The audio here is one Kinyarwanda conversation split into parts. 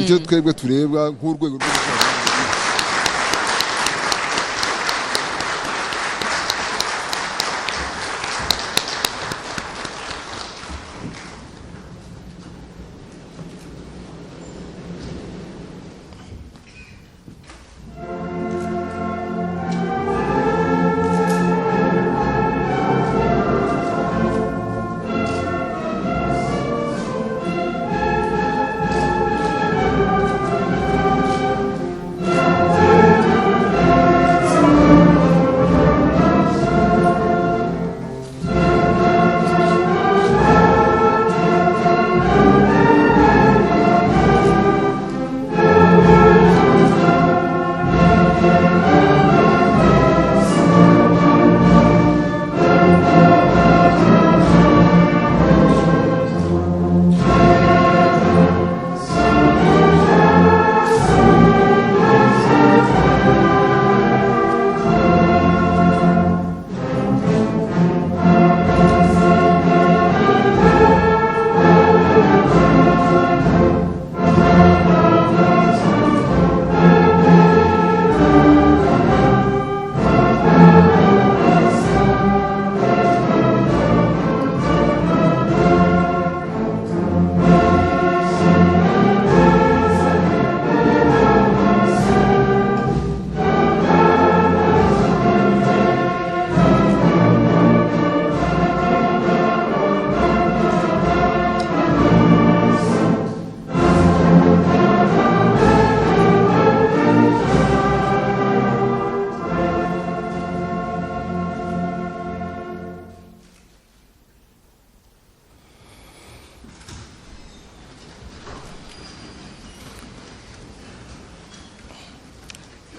icyo twebwe tureba nk'urwego rwo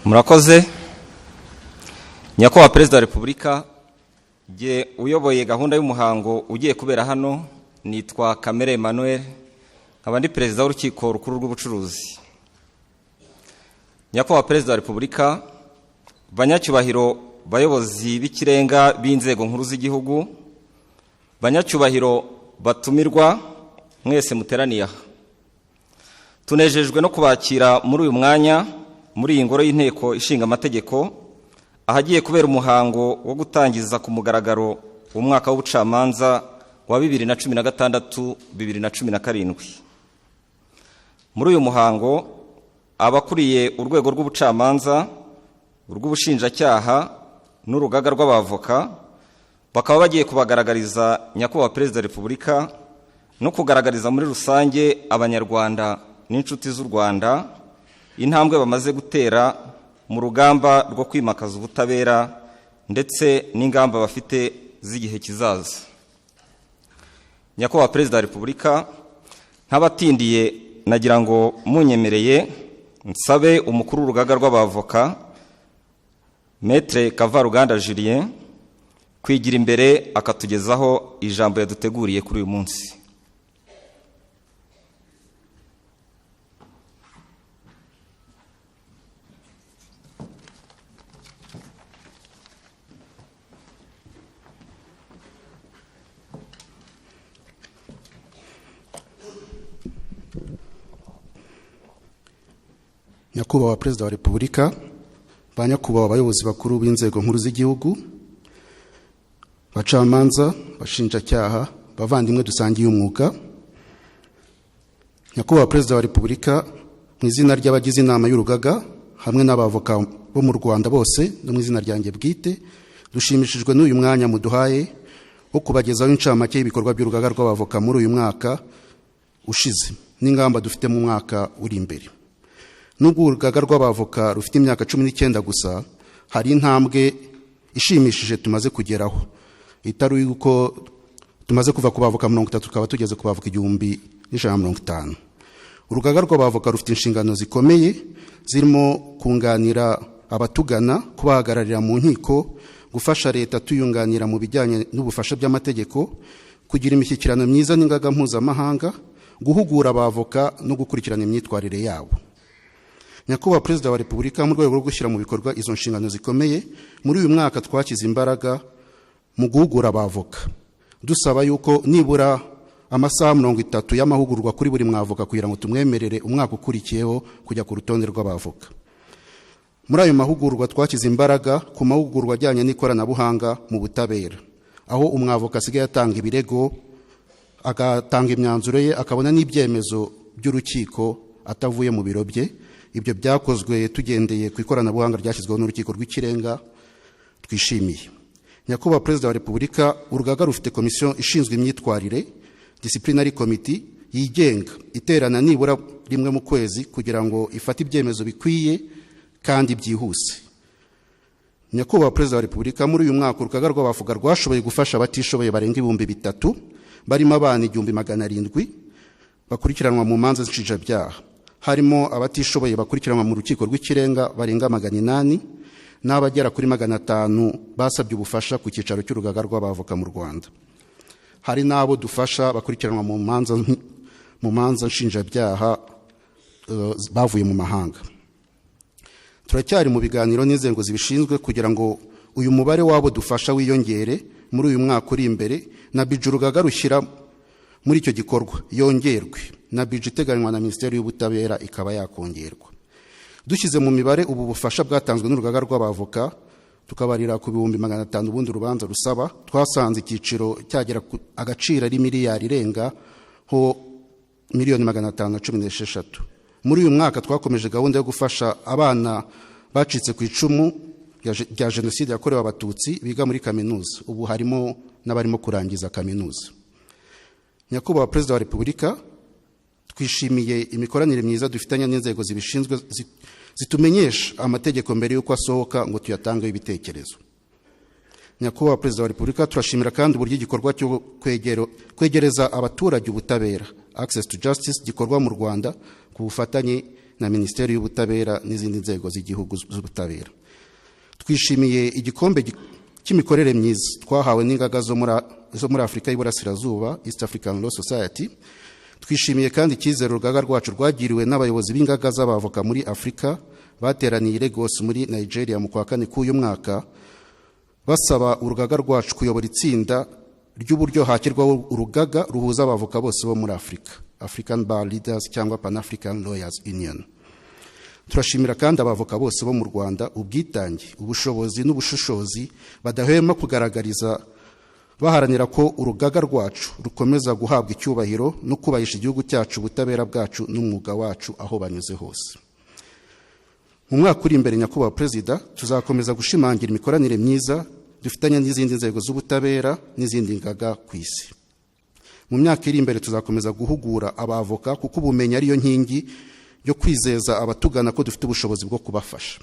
Murakoze. Nyakubahwa Perezida wa Repubulika, je uyoboye gahunda y'umuhango ugiye kubera hano nitwa Kamere Emmanuel, nkaba ndi Perezida w'Urukiko Rukuru rw'Ubucuruzi. Nyakubahwa Perezida wa Repubulika, banyacyubahiro bayobozi b'ikirenga b'inzego nkuru z'igihugu, banyacyubahiro batumirwa mwese muteraniye aha. Tunejejwe no kubakira muri uyu mwanya muri iyi ngoro y'inteko ishinga amategeko ahagiye kubera umuhango wo gutangiza ku mugaragaro umwaka w'ubucamanza wa 2016-2017. Muri uyu muhango abakuriye urwego rw'ubucamanza, urw'ubushinjacyaha n'urugaga rw'abavoka bakaba bagiye kubagaragariza Nyakubahwa Perezida wa Repubulika no kugaragariza muri rusange abanyarwanda n'inshuti z'u Rwanda intambwe bamaze gutera mu rugamba rwo kwimakaza ubutabera ndetse n'ingamba bafite z'igihe kizaza. Nyakubahwa Perezida wa Repubulika, ntabatindiye nagira ngo munyemereye nsabe umukuru w'urugaga rw'abavoka Maître Kavaruganda Julien kwigira imbere akatugezaho ijambo yaduteguriye kuri uyu munsi. Nyakubahwa Perezida wa Repubulika, banyakubahwa abayobozi bakuru b'inzego nkuru z'igihugu, bacamanza, bashinjacyaha, bavandimwe dusangiye umwuga. Nyakubahwa Perezida wa Repubulika, mu izina ry'abagize inama y'urugaga hamwe n'abavoka bo mu Rwanda bose no mu izina ryanjye bwite, dushimishijwe n'uyu mwanya muduhaye wo kubagezaho incamake y'ibikorwa by'urugaga rw'abavoka muri uyu mwaka ushize n'ingamba dufite mu mwaka uri imbere. Nubwo urugaga rw'abavoka rufite imyaka 19 gusa, hari intambwe ishimishije tumaze kugeraho. Itari yuko tumaze kuva ku bavoka 30 tukaba tugeze ku bavoka 1150. Urugaga rw'abavoka rufite inshingano zikomeye zirimo kunganira abatugana, kubahagararira mu nkiko, gufasha leta tuyunganira mu bijyanye n'ubufasha by'amategeko, kugira imishyikirano myiza n'ingaga mpuzamahanga, guhugura abavoka no gukurikirana imyitwarire yabo. Nyakubahwa Perezida wa Repubulika, mu rwego rwo gushyira mu bikorwa izo nshingano zikomeye, muri uyu mwaka twakize imbaraga mu guhugura abavoka, dusaba yuko nibura amasaha 30 y'amahugurwa kuri buri mwavoka kugira ngo tumwemerere umwaka ukurikiyeho kujya ku rutonde rw'abavoka. Muri ayo mahugurwa twakize imbaraga ku mahugurwa ajyanye n'ikoranabuhanga mu butabera, aho umwavoka asigaye atanga ibirego, agatanga imyanzuro ye, akabona n'ibyemezo by'urukiko atavuye mu biro bye. Ibyo byakozwe tugendeye ku ikoranabuhanga ryashyizweho n'urukiko rw'ikirenga twishimiye. Nyakubahwa Perezida wa Repubulika, urugaga rufite komisiyo ishinzwe imyitwarire, disciplinary committee, yigenga iterana nibura rimwe mu kwezi kugira ngo ifate ibyemezo bikwiye kandi byihuse. Nyakubahwa Perezida wa Repubulika, muri uyu mwaka urugaga rw'abavoka rwashoboye gufasha abatishoboye barenga 3,000 barimo abana 700 bakurikiranwa mu manza z'inshinjabyaha, harimo abatishoboye bakurikiranwa mu rukiko rw'ikirenga barenga 800 n'abagera kuri 500 basabye ubufasha ku cyicaro cy'urugaga rw'abavoka mu Rwanda. Hari n'abo dufasha bakurikiranwa mu manza nshinjabyaha bavuye mu mahanga. Turacyari mu biganiro n'inzego zibishinzwe kugira ngo uyu mubare wabo dufasha wiyongere muri uyu mwaka uri imbere, na bije urugaga rushyira muri icyo gikorwa yongerwe, na bije iteganywa na Minisiteri y'Ubutabera ikaba yakongerwa. Dushyize mu mibare ubu bufasha bwatanzwe n'urugaga rw'abavoka tukabarira ku 500 ubundi urubanza rusaba, twasanze icyiciro cyagera agaciro ari miliyari irenga ho $516,000,000. Muri uyu mwaka twakomeje gahunda yo gufasha abana bacitse ku icumu rya jenoside yakorewe abatutsi biga muri kaminuza, ubu harimo n'abarimo kurangiza kaminuza. Nyakubahwa Perezida wa Repubulika, twishimiye imikoranire myiza dufitanye n'inzego zibishinzwe zitumenyesha amategeko mbere y'uko asohoka ngo tuyatangeho ibitekerezo. Nyakubahwa Perezida wa Repubulika, turashimira kandi uburyo igikorwa cyo kwegereza abaturage ubutabera, access to justice, gikorwa mu Rwanda ku bufatanye na Minisiteri y'Ubutabera n'izindi nzego z'igihugu z'ubutabera. Twishimiye igikombe cy'imikorere myiza twahawe n'ingaga zo muri Afurika y'Iburasirazuba, East African Law Society. Twishimiye kandi icyizere urugaga rwacu rwagiriwe n'abayobozi b'ingaga z'abavoka muri Afurika bateraniye Lagos muri Nigeria mu kwa kane k'uyu mwaka, basaba urugaga rwacu kuyobora itsinda ry'uburyo hakirwaho urugaga ruhuza abavoka bose bo muri Afurika, African Bar Leaders cyangwa Pan African Lawyers Union. Turashimira kandi abavoka bose bo mu Rwanda ubwitange, ubushobozi n'ubushishozi badahwema kugaragariza baharanira ko urugaga rwacu rukomeza guhabwa icyubahiro no kubahisha igihugu cyacu, ubutabera bwacu n'umwuga wacu aho banyuze hose. Mu mwaka uri imbere, Nyakubahwa Perezida, tuzakomeza gushimangira imikoranire myiza dufitanye n'izindi nzego z'ubutabera n'izindi ngaga ku isi. Mu myaka iri imbere tuzakomeza guhugura abavoka kuko ubumenyi ariyo nkingi yo kwizeza abatugana ko dufite ubushobozi bwo kubafasha.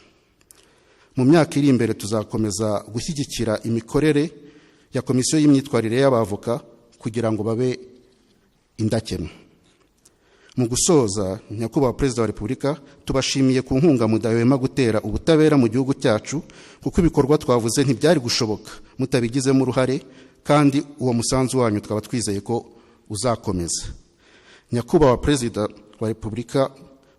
Mu myaka iri imbere tuzakomeza gushyigikira imikorere ya komisiyo y'imyitwarire y'abavoka kugira ngo babe indakemwa. Mu gusoza, Nyakubahwa Perezida wa Repubulika, tubashimiye ku nkunga mudahwema gutera ubutabera mu gihugu cyacu, kuko ibikorwa twavuze ntibyari gushoboka mutabigizemo uruhare, kandi uwo musanzu wanyu tukaba twizeye ko uzakomeza. Nyakubahwa Perezida wa Repubulika,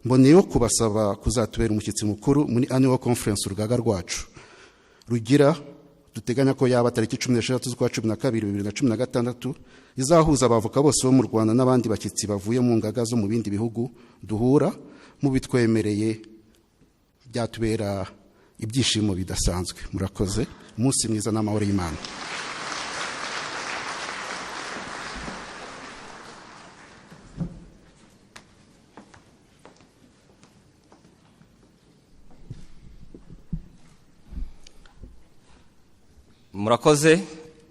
mboneyeho kubasaba kuzatubera umushyitsi mukuru muri annual conference urugaga rwacu rugira, duteganya ko yaba tariki 16 z'ukwa 12 2016, izahuza abavoka bose bo mu Rwanda n'abandi bashyitsi bavuye mu ngaga zo mu bindi bihugu duhura mu bitwemereye, byatubera ibyishimo bidasanzwe. Murakoze, umunsi mwiza n'amahoro y'Imana. Murakoze,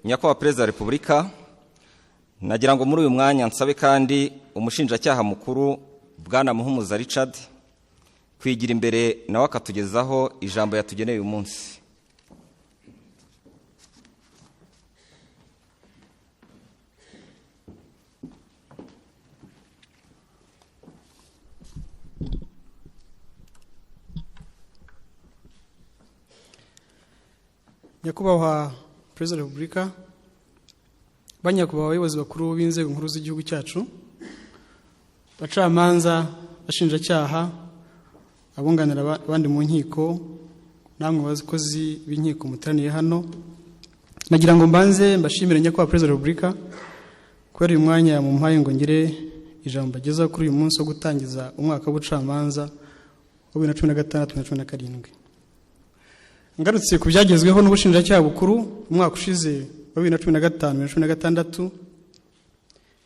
Nyakubahwa Perezida wa Repubulika, nagira ngo muri uyu mwanya nsabe kandi umushinjacyaha mukuru Bwana Muhumuza Richard kwigira imbere nawe akatugezaho ijambo yatugeneye uyu munsi. Nyakubahwa Perezida wa Repubulika, banyakubahwa abayobozi bakuru b'inzego nkuru z'igihugu cyacu, bacamanza, bashinjacyaha, abunganira abandi mu nkiko, namwe bakozi b'inkiko muteraniye hano, nagira ngo mbanze mbashimire Nyakubahwa Perezida wa Repubulika ko kubera uyu mwanya mu mpaye ngo ngire ijambo bageza kuri uyu munsi wo gutangiza umwaka w'ubucamanza wa 2016-2017. Ngarutse ku byagezweho n'ubushinjacyaha bukuru umwaka ushize wa 2015-2016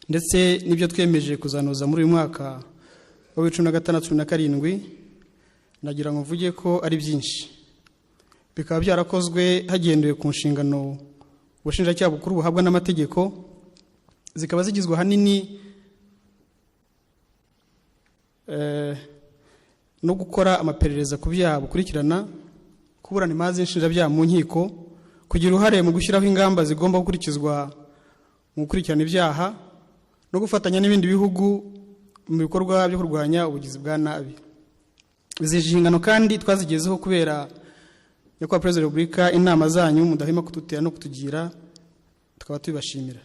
ndetse n'ibyo twemeje kuzanoza muri uyu mwaka wa 2016-2017, nagira ngo mvuge ko ari byinshi. Bikaba byarakozwe hagendewe ku nshingano ubushinjacyaha bukuru buhabwa n'amategeko, zikaba zigizwe ahanini no gukora amaperereza ku byaha bukurikirana, kuburana imanza nshinjabyaha mu nkiko, kugira uruhare mu gushyiraho ingamba zigomba gukurikizwa mu gukurikirana ibyaha, no gufatanya n'ibindi bihugu mu bikorwa byo kurwanya ubugizi bwa nabi. Izi nshingano kandi twazigezeho kubera Nyakubahwa Perezida wa Repubulika inama zanyu mudahwema kudutera no kutugira, tukaba tubibashimira.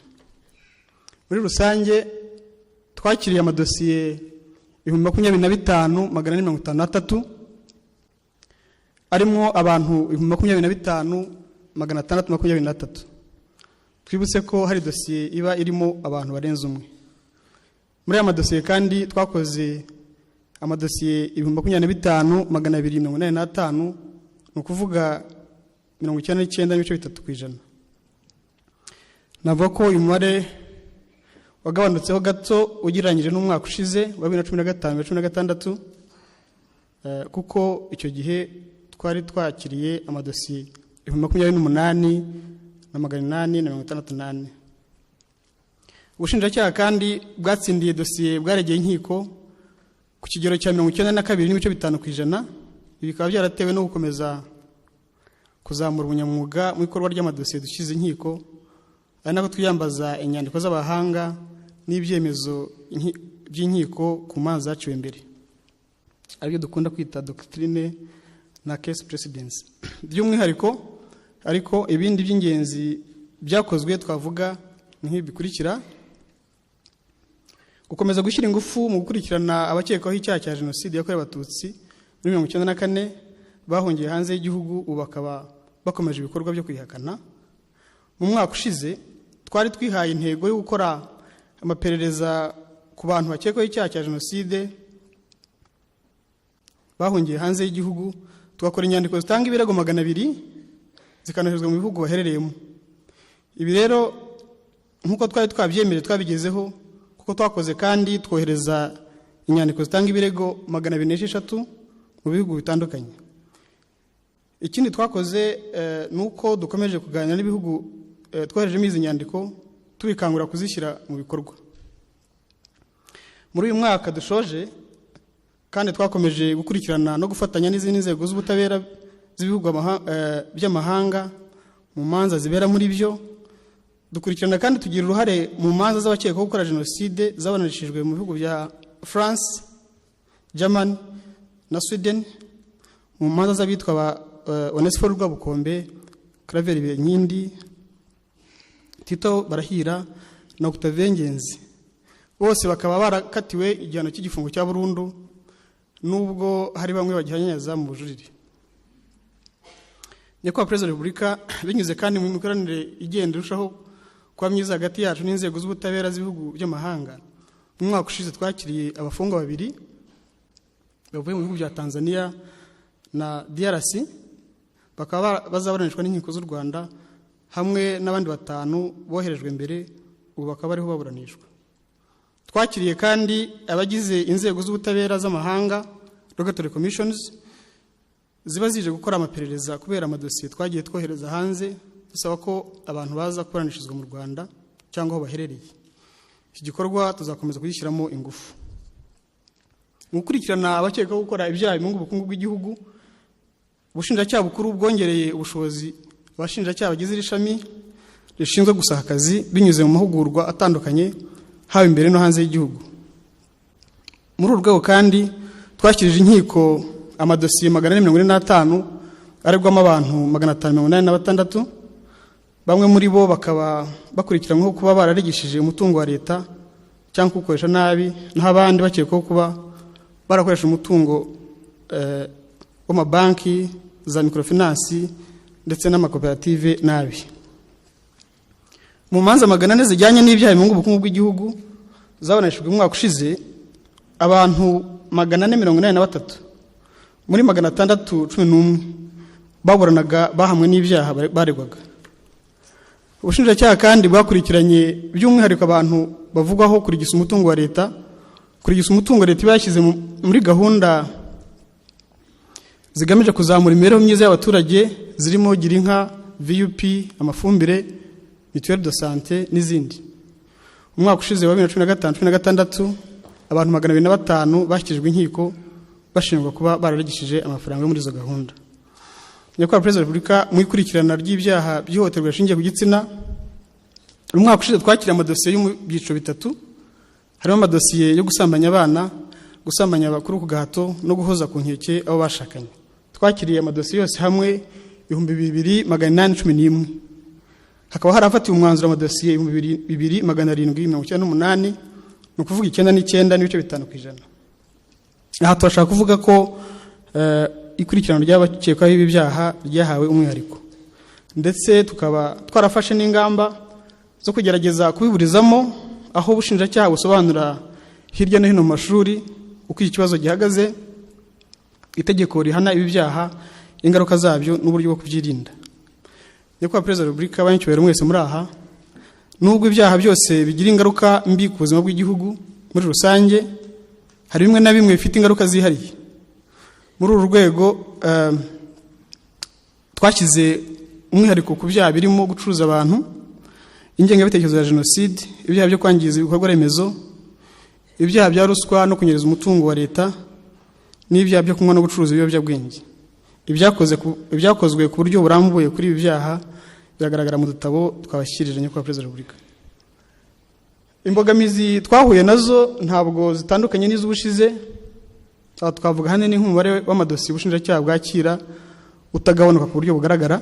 Muri rusange twakiriye amadosiye 25,453 arimo abantu 25,623. Twibutse ko hari dosiye iba irimo abantu barenze umwe. Muri aya madosiye kandi twakoze amadosiye 25,285, ni ukuvuga 99.3%. Navuga ko uyu mubare wagabanutseho gato ugereranyije n'umwaka ushize wa 2015-2016, kuko icyo gihe twari twakiriye amadosiye 28,868. Ubushinjacyaha kandi bwatsindiye dosiye bwaregeye inkiko ku kigero cya 92.5%. Ibi bikaba byaratewe no gukomeza kuzamura ubunyamwuga mu ikorwa ry'amadosiye dushyize inkiko, ari nako twiyambaza inyandiko z'abahanga n'ibyemezo by'inkiko ku manza zaciwe mbere, aribyo dukunda kwita doctrine na case precedence. By'umwihariko ariko ibindi by'ingenzi byakozwe twavuga nk'ibi bikurikira: gukomeza gushyira ingufu mu gukurikirana abakekwaho icyaha cya jenoside yakorewe abatutsi muri 1994 bahungiye hanze y'igihugu, ubu bakaba bakomeje ibikorwa byo kwihakana. Mu mwaka ushize twari twihaye intego yo gukora amaperereza ku bantu bakekwaho icyaha cya jenoside bahungiye hanze y'igihugu, tugakora inyandiko zitanga ibirego 200 zikanoherezwa mu bihugu baherereyemo. Ibi rero nk'uko twari twabyemereye twabigezeho, kuko twakoze kandi twohereza inyandiko zitanga ibirego 206 mu bihugu bitandukanye. Ikindi twakoze nuko dukomeje kuganira n'ibihugu twoherejemo izi nyandiko, tubikangura kuzishyira mu bikorwa. Muri uyu mwaka dushoje kandi twakomeje gukurikirana no gufatanya n'izindi nzego z'ubutabera z'ibihugu by'amahanga mu manza zibera muri byo. Dukurikirana kandi tugira uruhare mu manza z'abakekwaho gukora jenoside zabanarishijwe mu bihugu bya France, Germany na Sweden, mu manza z'abitwa ba Onesphore Rwabukombe, Claver Benyindi, Tito Barahira na Octavien Ngenzi. Bose bakaba barakatiwe igihano cy'igifungo cya burundu, nubwo hari bamwe bagihanyaza mu bujurire. Nyakubahwa Perezida wa Repubulika binyuze kandi mu mikoranire igenda irushaho kuba myiza hagati yacu n'inzego z'ubutabera z'ibihugu by'amahanga, mu mwaka ushize twakiriye abafungwa 2 bavuye mu bihugu bya Tanzania na DRC, bakaba bazaburanishwa n'inkiko z'u Rwanda, hamwe n'abandi 5 boherejwe mbere, ubu bakaba bariho baburanishwa. Twakiriye kandi abagize inzego z'ubutabera z'amahanga, regulatory commissions, ziba zije gukora amaperereza kubera amadosiye twagiye twohereza hanze, dusaba ko abantu baza kuburanishirizwa mu Rwanda cyangwa aho baherereye. Iki gikorwa tuzakomeza kugishyiramo ingufu. Mu gukurikirana abakekwaho gukora ibyaha bimunga ubukungu bw'igihugu, ubushinjacyaha bukuru bwongereye ubushobozi abashinjacyaha bagize iri shami rishinzwe gusaka akazi binyuze mu mahugurwa atandukanye, haba imbere no hanze y'igihugu. Muri urwo rwego kandi twashyirije inkiko amadosiye 445 aregwamo abantu 586. Bamwe muri bo bakaba bakurikiranyweho kuba bararegishije umutungo wa leta cyangwa kukoresha nabi, naho abandi bakekwaho kuba barakoresha umutungo w'amabanki, za microfinance ndetse n'amakoperative nabi. mu manza 400 zijyanye n'ibyaha bimunga ubukungu bw'igihugu zaboneshejwe mu mwaka ushize, abantu 483 muri 611 baburanaga bahamwe n'ibyaha baregwaga. Ubushinjacyaha kandi bwakurikiranye by'umwihariko abantu bavugwaho kurigisa umutungo wa leta. Kurigisa umutungo wa leta bashyize muri gahunda zigamije kuzamura imibereho myiza y'abaturage zirimo girinka, VUP, amafumbire, mutuelle de santé n'izindi. Umwaka ushize wa 2015-2016 abantu 205 bashyikijwe inkiko bashinjwa kuba bararigishije amafaranga muri izo gahunda. Nyakubahwa Perezida wa Repubulika, mu ikurikirana ry'ibyaha by'ihohoterwa rishingiye ku gitsina, umwaka ushize twakiriye amadosiye mu byiciro bitatu. Harimo amadosiye yo gusambanya abana, gusambanya abakuru ku gahato no guhoza ku nkeke abo bashakanye. Twakiriye amadosiye yose hamwe 2811. Hakaba harafatiwe umwanzuro amadosiye 2798, ni ukuvuga 99 n'ibice 5%. Aha turashaka kuvuga ko ikurikirana ry'abakekwaho ibi byaha ryahawe umwihariko, ndetse tukaba twarafashe n'ingamba zo kugerageza kubiburizamo, aho ubushinjacyaha busobanura hirya no hino mu mashuri uko iki kibazo gihagaze, itegeko rihana ibi byaha, ingaruka zabyo n'uburyo bwo kubyirinda. Nyakubahwa Perezida wa Repubulika, abanyacyubahiro mwese muri aha, nubwo ibyaha byose bigira ingaruka mbi ku buzima bw'igihugu muri rusange, hari bimwe na bimwe bifite ingaruka zihariye. Muri uru rwego twashyize umwihariko ku byaha birimo gucuruza abantu, ingengabitekerezo ya jenoside, ibyaha byo kwangiza ibikorwa remezo, ibyaha bya ruswa no kunyereza umutungo wa leta, n'ibyaha byo kunywa no gucuruza ibiyobyabwenge. Ibyakozwe ku buryo burambuye kuri ibi byaha biragaragara mu dutabo twabashyikirije Nyakubahwa Perezida wa Repubulika. Imbogamizi twahuye nazo ntabwo zitandukanye n'iz'ubushize. Twavuga hanini nk'umubare w'amadosiye ubushinjacyaha bwakira utagabanuka ku buryo bugaragara,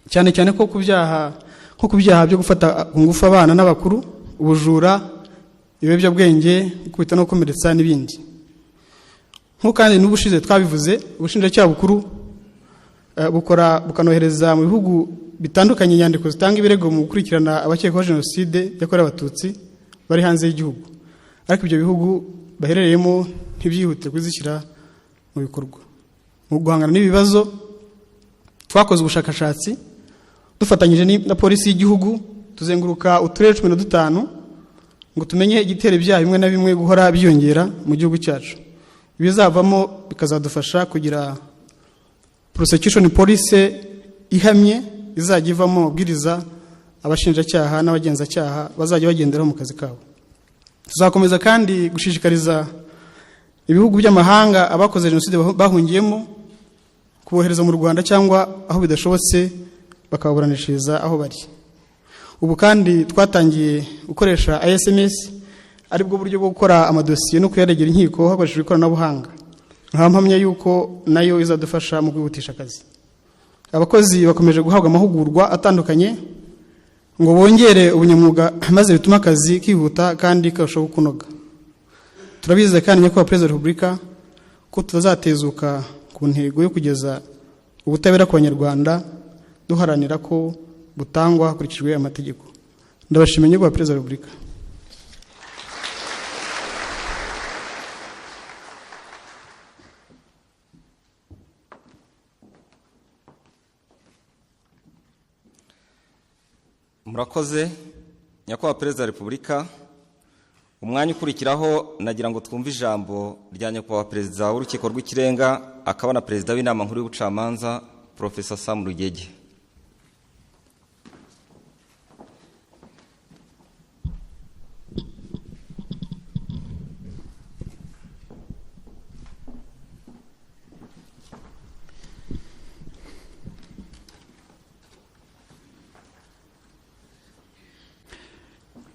cyane cyane ko ku byaha byo gufata ku ngufu abana n'abakuru, ubujura, ibiyobyabwenge, gukubita no gukomeretsa n'ibindi. Nk'uko kandi n'ubushize twabivuze, ubushinjacyaha bukuru bukanohereza mu bihugu bitandukanye inyandiko zitanga ibirego mu gukurikirana abakekwaho jenoside yakorewe abatutsi bari hanze y'igihugu, ariko ibyo bihugu baherereyemo ntibyihute kuzishyira mu bikorwa. Mu guhangana n'ibibazo, twakoze ubushakashatsi dufatanyije na polisi y'igihugu, tuzenguruka uturere 15 ngo tumenye igitera ibyaha bimwe na bimwe guhora byiyongera mu gihugu cyacu. Ibizavamo bikazadufasha kugira prosecution police ihamye izajya ivamo ubwiriza abashinjacyaha n'abagenzacyaha bazajya bagenderaho mu kazi kabo. Tuzakomeza kandi gushishikariza ibihugu by'amahanga abakoze jenoside bahungiyemo kubohereza mu Rwanda, cyangwa aho bidashobotse bakababuranishiriza aho bari. Ubu kandi twatangiye gukoresha ISMS, aribwo buryo bwo gukora amadosiye no kuyaregera inkiko hakoreshejwe ikoranabuhanga. Nkampamya yuko nayo izadufasha mu kwihutisha akazi. Abakozi bakomeje guhabwa amahugurwa atandukanye ngo bongere ubunyamwuga, maze bituma akazi kihuta kandi karushaho kunoga. Turabizeza kandi Nyakubahwa Perezida wa Repubulika ko tuzatezuka ku ntego yo kugeza ubutabera ku Banyarwanda, duharanira ko butangwa hakurikijwe amategeko. Ndabashimiye Nyakubahwa Perezida wa Repubulika. Murakoze Nyakubahwa Perezida wa Repubulika. Umwanya ukurikiraho nagira ngo twumve ijambo rya Nyakubahwa Perezida w'Urukiko rw'Ikirenga akaba na Perezida w'Inama Nkuru y'Ubucamanza Professor Sam Rugege.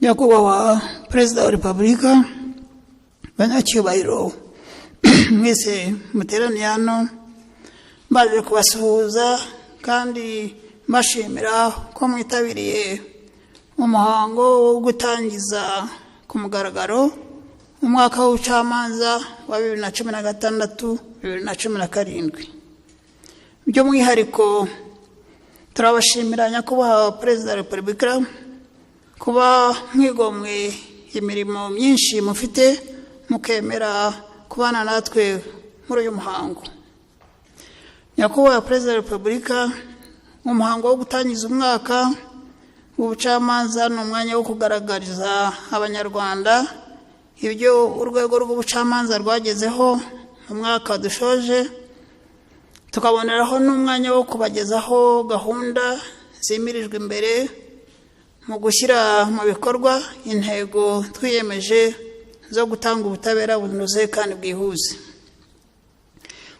Nyakubahwa Perezida wa Repubulika, banyacyubahiro mwese muteraniye hano, mbaje kubasuhuza kandi mbashimira ko mwitabiriye umuhango wo gutangiza ku mugaragaro umwaka w'ubucamanza wa 2016-2017. By'umwihariko turabashimira Nyakubahwa Perezida wa Repubulika kuba mwigomwe imirimo myinshi mufite mukemera kubana natwe muri uyu muhango. Nyakubahwa Perezida wa Repubulika, umuhango wo gutangiza umwaka w'ubucamanza ni umwanya wo kugaragariza abanyarwanda ibyo urwego rw'ubucamanza rwagezeho mu mwaka dushoje, tukaboneraho n'umwanya wo kubagezaho gahunda zimirijwe imbere mu gushyira mu bikorwa intego twiyemeje zo gutanga ubutabera bunoze kandi bwihuse.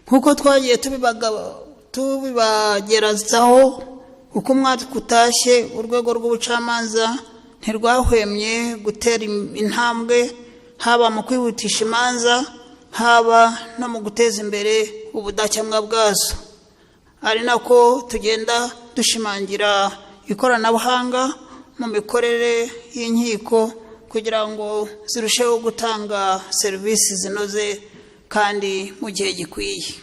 Nk'uko twagiye tubibagerazaho, uko umwaka utashye urwego rw'ubucamanza ntirwahwemye gutera intambwe, haba mu kwihutisha imanza, haba no mu guteza imbere ubudakemwa bwazo. Ari nako tugenda dushimangira ikoranabuhanga mu mikorere y'inkiko kugira ngo zirusheho gutanga serivisi zinoze kandi mu gihe gikwiye.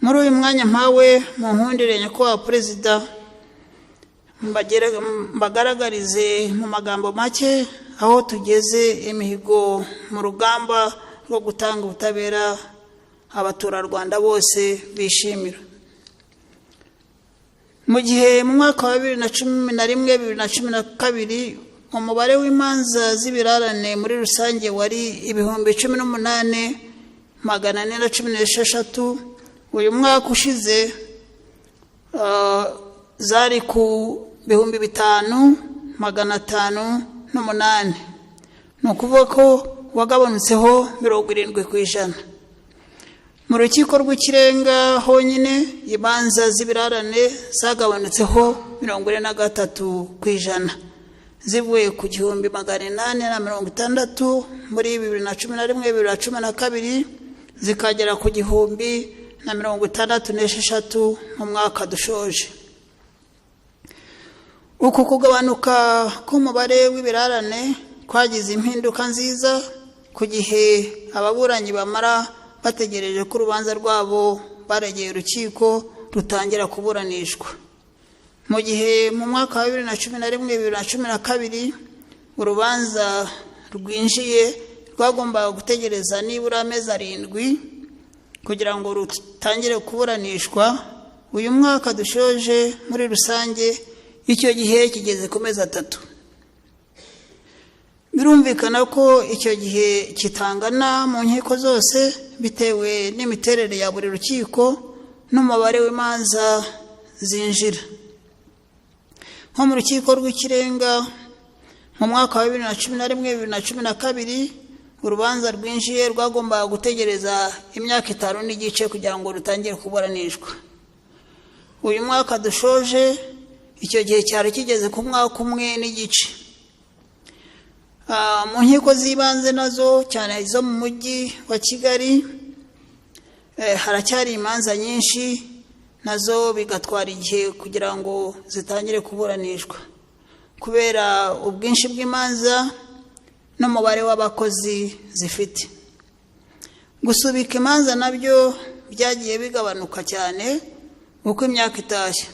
Muri uyu mwanya mpawe mu nkundire Nyakubahwa Perezida, mbagaragarize mu magambo make aho tugeze imihigo mu rugamba rwo gutanga ubutabera abaturarwanda bose bishimira. Mu gihe mu mwaka wa 2011-2012 umubare w'imanza z'ibirarane muri rusange wari 18,416, uyu mwaka ushize zari ku 5,508. Ni ukuvuga ko wagabanutseho 70%. Mu rukiko rw'ikirenga honyine imanza z'ibirarane zagabanutseho 43%, zivuye ku 1,860 muri 2011-2012 zikagera ku 1,066 mu mwaka dushoje. Uku kugabanuka k'umubare w'ibirarane kwagize impinduka nziza ku gihe ababuranyi bamara bategereje ko urubanza rwabo baregeye urukiko rutangira kuburanishwa. Mu gihe mu mwaka wa 2011-2012 urubanza rwinjiye rwagombaga gutegereza nibura amezi 7 kugira ngo rutangire kuburanishwa, uyu mwaka dushoje muri rusange icyo gihe kigeze ku mezi 3. Birumvikana ko icyo gihe kitangana mu nkiko zose bitewe n'imiterere ya buri rukiko n'umubare w'imanza zinjira. Nko mu rukiko rw'ikirenga mu mwaka wa 2011-2012 urubanza rwinjiye rwagombaga gutegereza imyaka 5 n'igice kugira ngo rutangire kuburanishwa. Uyu mwaka dushoje icyo gihe cyari kigeze ku mwaka 1 n'igice. Mu nkiko z'ibanze nazo cyane izo mu mujyi wa Kigali haracyari imanza nyinshi, nazo bigatwara igihe kugira ngo zitangire kuburanishwa kubera ubwinshi bw'imanza n'umubare w'abakozi zifite. Gusubika imanza nabyo byagiye bigabanuka cyane uko imyaka itashye,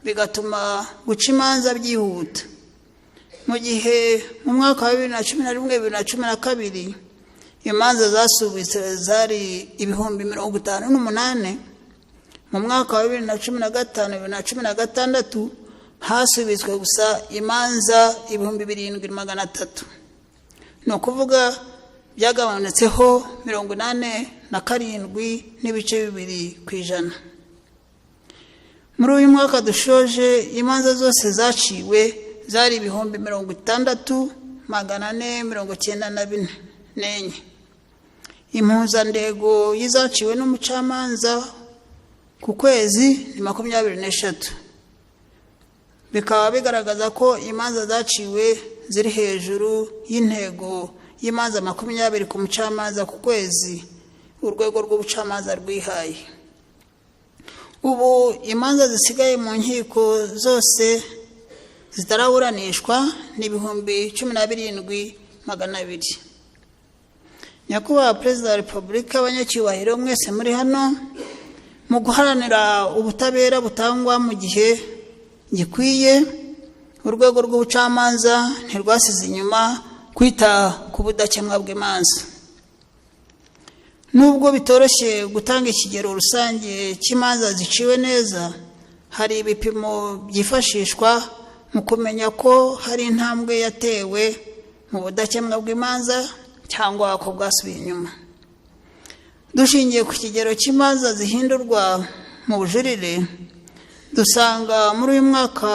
bigatuma guca imanza byihuta. Mu gihe mu mwaka wa 2011-2012 imanza zasubitse zari 58,000, mu mwaka wa 2015-2016 hasubitswe gusa imanza 2,700. Ni ukuvuga byagabanutseho 87.2%. Muri uyu mwaka dushoje imanza zose zaciwe zari 60,494. Impuzandego yizaciwe n'umucamanza ku kwezi ni 24. Bikaba bigaragaza ko imanza zaciwe ziri hejuru y'intego y'imanza 20 ku mucamanza ku kwezi urwego rw'ubucamanza rwihaye. Ubu imanza zisigaye mu nkiko zose zitaraburanishwa ni 17,200. Nyakubahwa Perezida wa Repubulika, abanyacyubahiro mwese muri hano, mu guharanira ubutabera butangwa mu gihe gikwiye, urwego rw'ubucamanza ntirwasize inyuma kwita ku budakemwa bw'imanza. Nubwo bitoroshye gutanga ikigero rusange cy'imanza ziciwe neza, hari ibipimo byifashishwa mu kumenya ko hari intambwe yatewe mu budakemwa bw'imanza cyangwa ko bwasubiye inyuma. Dushingiye ku kigero cy'imanza zihindurwa mu bujurire, dusanga muri uyu mwaka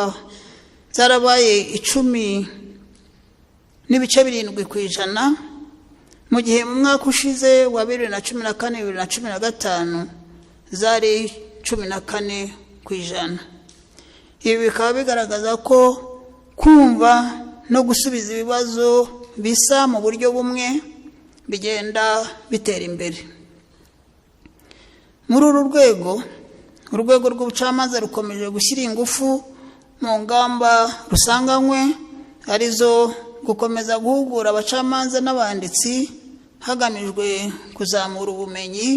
zarabaye 10.7%, mu gihe mu mwaka ushize wa 2014-2015 zari 14%. Ibi bikaba bigaragaza ko kumva no gusubiza ibibazo bisa mu buryo bumwe bigenda bitera imbere. Muri uru rwego, urwego rw'ubucamanza rukomeje gushyira ingufu mu ngamba rusanganywe, arizo gukomeza guhugura abacamanza n'abanditsi hagamijwe kuzamura ubumenyi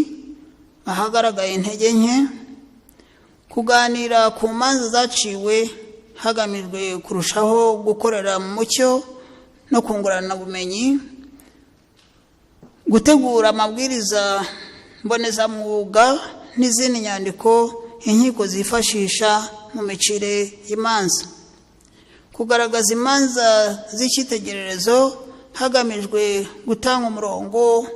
ahagaragaye intege nke, kuganira ku manza zaciwe hagamijwe kurushaho gukorera mu mucyo no kungurana ubumenyi, gutegura amabwiriza mbonezamwuga n'izindi nyandiko inkiko zifashisha mu micire y'imanza, kugaragaza imanza z'icyitegererezo hagamijwe gutanga umurongo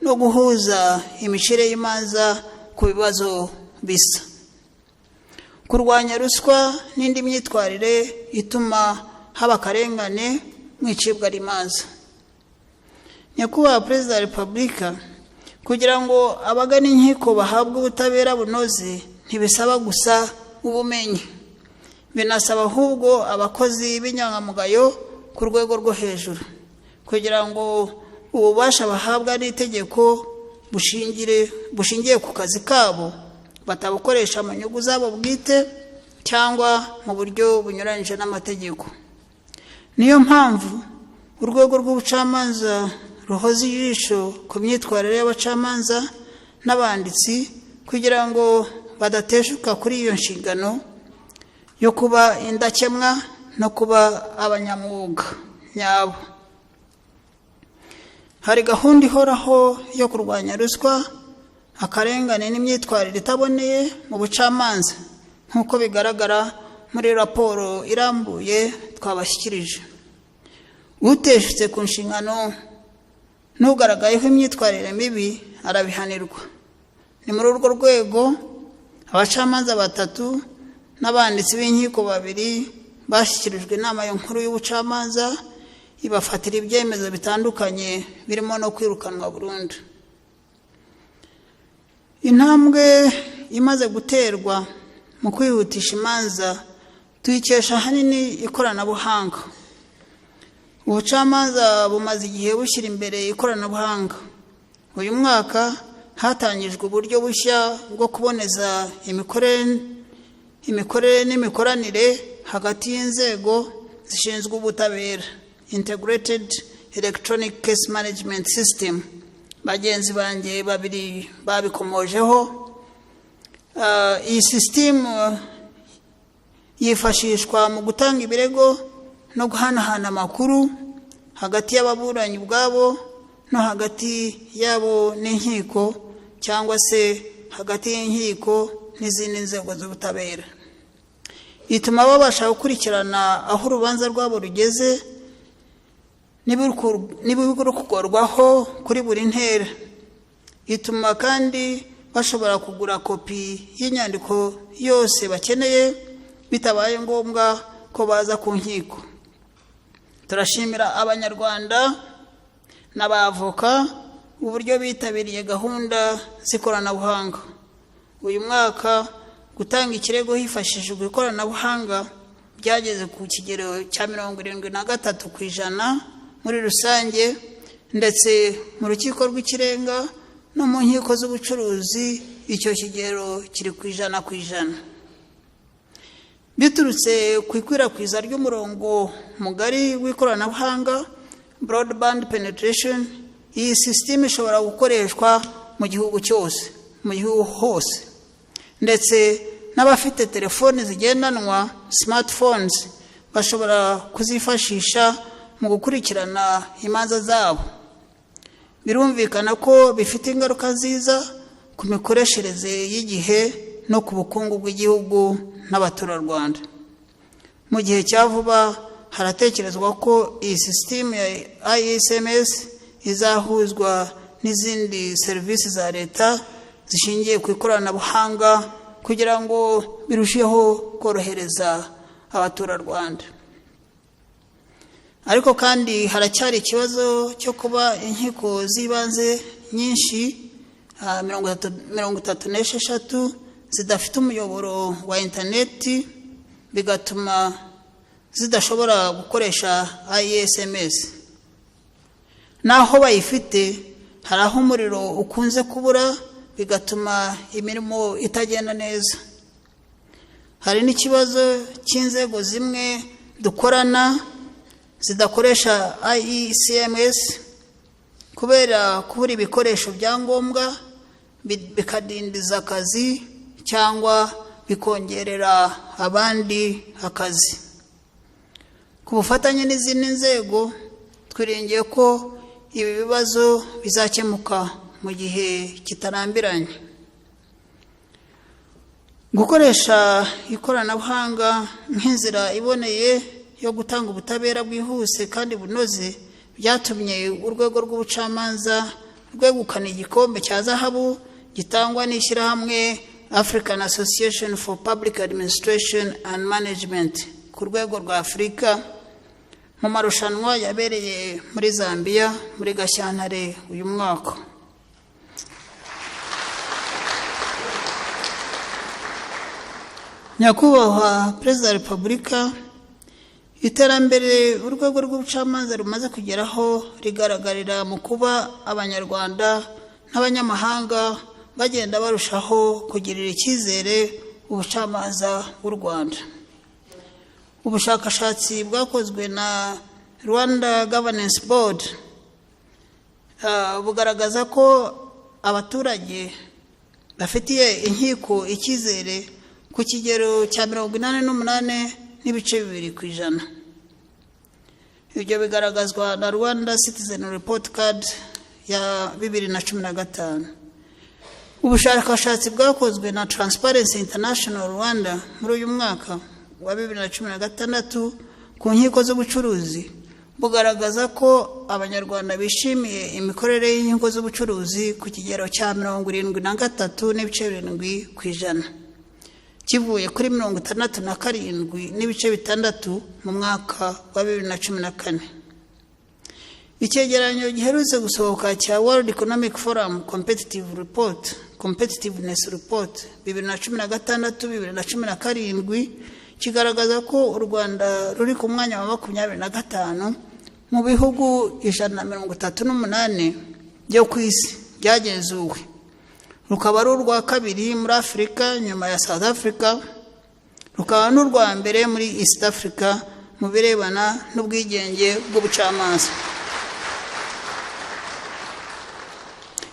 no guhuza imicire y'imanza ku bibazo bisa, kurwanya ruswa n'indi myitwarire ituma haba akarengane mu icibwa ry'imanza. Nyakubahwa Perezida wa Repubulika, kugira ngo abagana inkiko bahabwe ubutabera bunoze ntibisaba gusa ubumenyi, binasaba ahubwo abakozi b'inyangamugayo ku rwego rwo hejuru, kugira ngo ububasha bahabwa n'itegeko bushingiye ku kazi kabo batabukoresha mu nyungu zabo bwite cyangwa mu buryo bunyuranyije n'amategeko. Niyo mpamvu urwego rw'ubucamanza ruhoza ijisho ku myitwarire y'abacamanza n'abanditsi kugira ngo badateshuka kuri iyo nshingano yo kuba indakemwa no kuba abanyamwuga nyabo. Hari gahunda ihoraho yo kurwanya ruswa, akarengane n'imyitwarire itaboneye mu bucamanza nk'uko bigaragara muri raporo irambuye twabashyikirije. Uteshutse ku nshingano n'ugaragayeho imyitwarire mibi arabihanirwa. Ni muri urwo rwego abacamanza 3 n'abanditsi b'inkiko 2 bashyikirijwe inama nkuru y'ubucamanza ibafatira ibyemezo bitandukanye birimo no kwirukanwa burundu. Intambwe imaze guterwa mu kwihutisha imanza tuyikesha hanini ikoranabuhanga. Ubucamanza bumaze igihe bushyira imbere ikoranabuhanga. Uyu mwaka hatangijwe uburyo bushya bwo kuboneza imikorere n'imikoranire hagati y'inzego zishinzwe ubutabera, Integrated Electronic Case Management System. Bagenzi banjye 2 babikomojeho. Iyi system yifashishwa mu gutanga ibirego no guhanahana amakuru hagati y'ababuranyi ubwabo no hagati yabo n'inkiko cyangwa se hagati y'inkiko n'izindi nzego z'ubutabera. Ituma babasha gukurikirana aho urubanza rwabo rugeze n'ibiri kukorwaho kuri buri ntera. Ituma kandi bashobora kugura kopi y'inyandiko yose bakeneye bitabaye ngombwa ko baza ku nkiko. Turashimira abanyarwanda n'abavoka uburyo bitabiriye gahunda z'ikoranabuhanga. Uyu mwaka gutanga ikirego hifashishijwe ikoranabuhanga byageze ku kigero cya 73% muri rusange, ndetse mu rukiko rw'ikirenga no mu nkiko z'ubucuruzi icyo kigero kiri ku 100%. Biturutse ku ikwirakwiza ry'umurongo mugari w'ikoranabuhanga, broadband penetration, iyi system ishobora gukoreshwa mu gihugu cyose, mu gihugu hose, ndetse n'abafite telefone zigendanwa smartphones bashobora kuzifashisha mu gukurikirana imanza zabo. Birumvikana ko bifite ingaruka nziza ku mikoreshereze y'igihe no ku bukungu bw'igihugu n'abaturarwanda. Mu gihe cya vuba haratekerezwa ko iyi sisitemu ya ISMS izahuzwa n'izindi serivisi za leta zishingiye ku ikoranabuhanga kugira ngo birusheho korohereza abaturarwanda. Ariko kandi haracyari ikibazo cyo kuba inkiko z'ibanze nyinshi 36 zidafite umuyoboro wa interineti, bigatuma zidashobora gukoresha ISMS. Naho bayifite hari aho umuriro ukunze kubura, bigatuma imirimo itagenda neza. Hari n'ikibazo cy'inzego zimwe dukorana zidakoresha ISMS kubera kubura ibikoresho bya ngombwa, bikadindiza akazi cyangwa bikongerera abandi akazi. Ku bufatanye n'izindi nzego, twiringiye ko ibi bibazo bizakemuka mu gihe kitarambiranye. Gukoresha ikoranabuhanga nk'inzira iboneye yo gutanga ubutabera bwihuse kandi bunoze byatumye urwego rw'ubucamanza rwegukana igikombe cya zahabu gitangwa n'ishyirahamwe African Association for Public Administration and Management ku rwego rwa Afurika mu marushanwa yabereye muri Zambia muri Gashyantare uyu mwaka. Nyakubahwa Perezida wa Repubulika, iterambere urwego rw'ubucamanza rumaze kugeraho rigaragarira mu kuba abanyarwanda n'abanyamahanga bagenda barushaho kugirira icyizere ubucamanza bw'u Rwanda. Ubushakashatsi bwakozwe na Rwanda Governance Board bugaragaza ko abaturage bafitiye inkiko icyizere ku kigero cya 88.2%. Ibyo bigaragazwa na Rwanda Citizen Report Card ya 2015. Ubushakashatsi bwakozwe na Transparency International Rwanda muri uyu mwaka wa 2016 ku nkiko z'ubucuruzi bugaragaza ko abanyarwanda bishimiye imikorere y'inkiko z'ubucuruzi ku kigero cya 73.7%, kivuye kuri 67.6% mu mwaka wa 2014. Icyegeranyo giherutse gusohoka cya World Economic Forum Competitiveness Report 2016-2017 kigaragaza ko u Rwanda ruri ku mwanya wa 25 mu bihugu 138 byo ku isi byagenzuwe. Rukaba ari urwa kabiri muri Afurika nyuma ya South Africa, rukaba n'urwa mbere muri East Africa mu birebana n'ubwigenge bw'ubucamanza.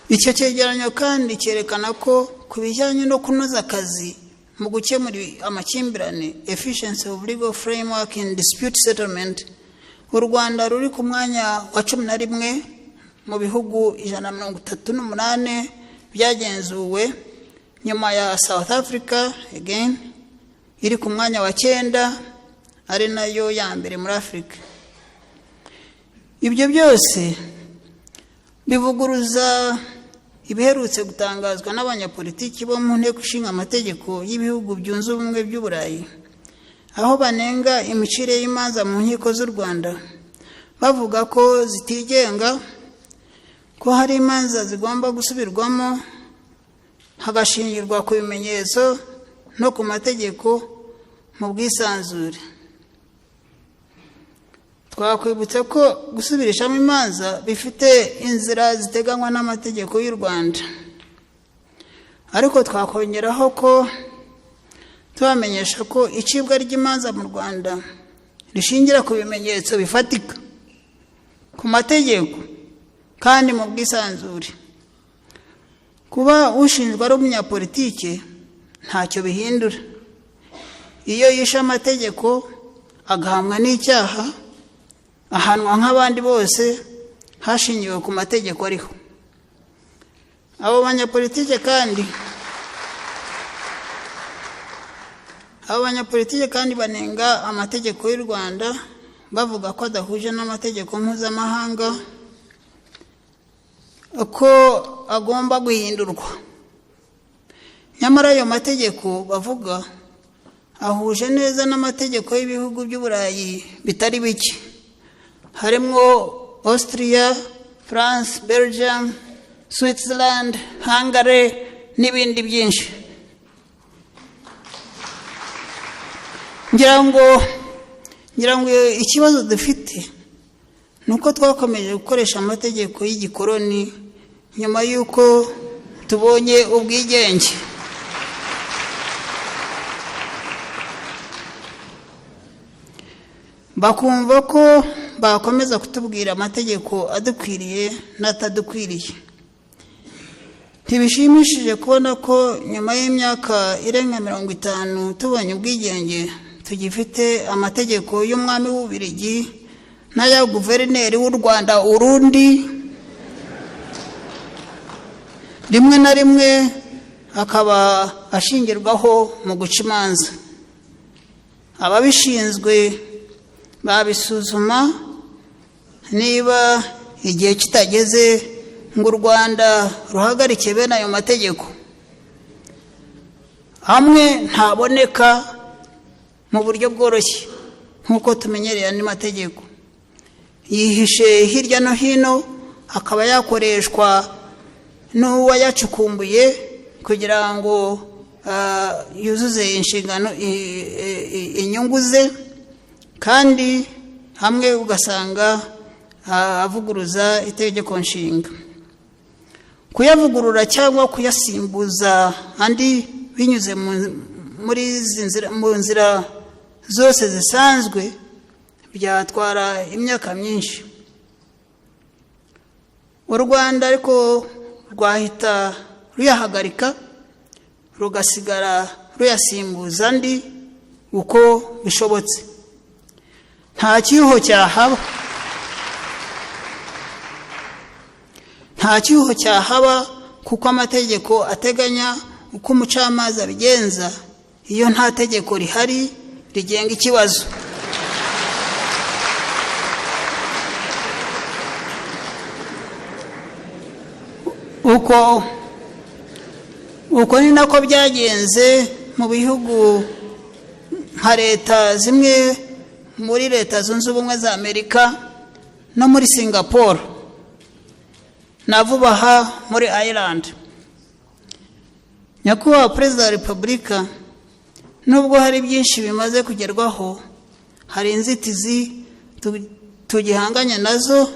Icyo cyegeranyo kandi cyerekana ko ku bijyanye no kunoza akazi mu gukemura amakimbirane, efficiency of legal framework in dispute settlement, u Rwanda ruri ku mwanya wa 11 mu bihugu 138 byagenzuwe, nyuma ya South Africa again iri ku mwanya wa 9 ari nayo ya mbere muri Afrika. Ibyo byose bivuguruza ibiherutse gutangazwa n'abanyapolitiki bo mu nteko ishinga amategeko y'ibihugu byunze ubumwe by'Uburayi, aho banenga imicire y'imanza mu nkiko z'u Rwanda bavuga ko zitigenga, ko hari imanza zigomba gusubirwamo hagashingirwa ku bimenyetso no ku mategeko mu bwisanzure. Twakwibutsa ko gusubirishamo imanza bifite inzira ziteganywa n'amategeko y'u Rwanda, ariko twakongeraho ko tubamenyesha ko icibwa ry'imanza mu Rwanda rishingira ku bimenyetso bifatika, ku mategeko kandi mu bwisanzure. Kuba ushinjwa ari umunyapolitike ntacyo bihindura. Iyo yishe amategeko agahamwa n'icyaha ahanwa nk'abandi bose hashingiwe ku mategeko ariho. abo banyapolitike kandi banenga amategeko y'u Rwanda bavuga ko adahuje n'amategeko mpuzamahanga, ko agomba guhindurwa. Nyamara ayo mategeko bavuga ahuje neza n'amategeko y'ibihugu by'Uburayi bitari bike, harimo Austria, France, Belgium, Switzerland, Hungary n'ibindi byinshi. ngira ngo ikibazo dufite nuko twakomeje gukoresha amategeko y'igikoroni nyuma y'uko tubonye ubwigenge. Bakumva ko bakomeza kutubwira amategeko adukwiriye n'atadukwiriye. Ntibishimishije kubona ko nyuma y'imyaka irenga 50 tubonye ubwigenge tugifite amategeko y'umwami w'Ububiligi n'aya guverineri w'u Rwanda urundi, rimwe na rimwe akaba ashingirwaho mu guca imanza. Ababishinzwe babisuzuma niba igihe kitageze ngo u Rwanda ruhagarike bene ayo mategeko. Hamwe ntaboneka mu buryo bworoshye nk'uko tumenyereye andi mategeko, yihishe hirya no hino, akaba yakoreshwa n'uwayacukumbuye kugira ngo yuzuze inshingano inyungu ze, kandi hamwe ugasanga avuguruza itegeko nshinga. Kuyavugurura cyangwa kuyasimbuza andi binyuze mu nzira zose zisanzwe byatwara imyaka myinshi. U Rwanda ariko rwahita ruyahagarika rugasigara ruyasimbuza andi uko bishobotse. Nta cyuho cyahaba kuko amategeko ateganya uko umucamanza abigenza iyo nta tegeko rihari rigenga ikibazo. Uko ni nako byagenze mu bihugu nka leta zimwe muri Leta Zunze Ubumwe za Amerika no muri Singapore na vuba aha muri Ireland. Nyakubahwa Perezida wa Repubulika, nubwo hari byinshi bimaze kugerwaho, hari inzitizi tugihanganya nazo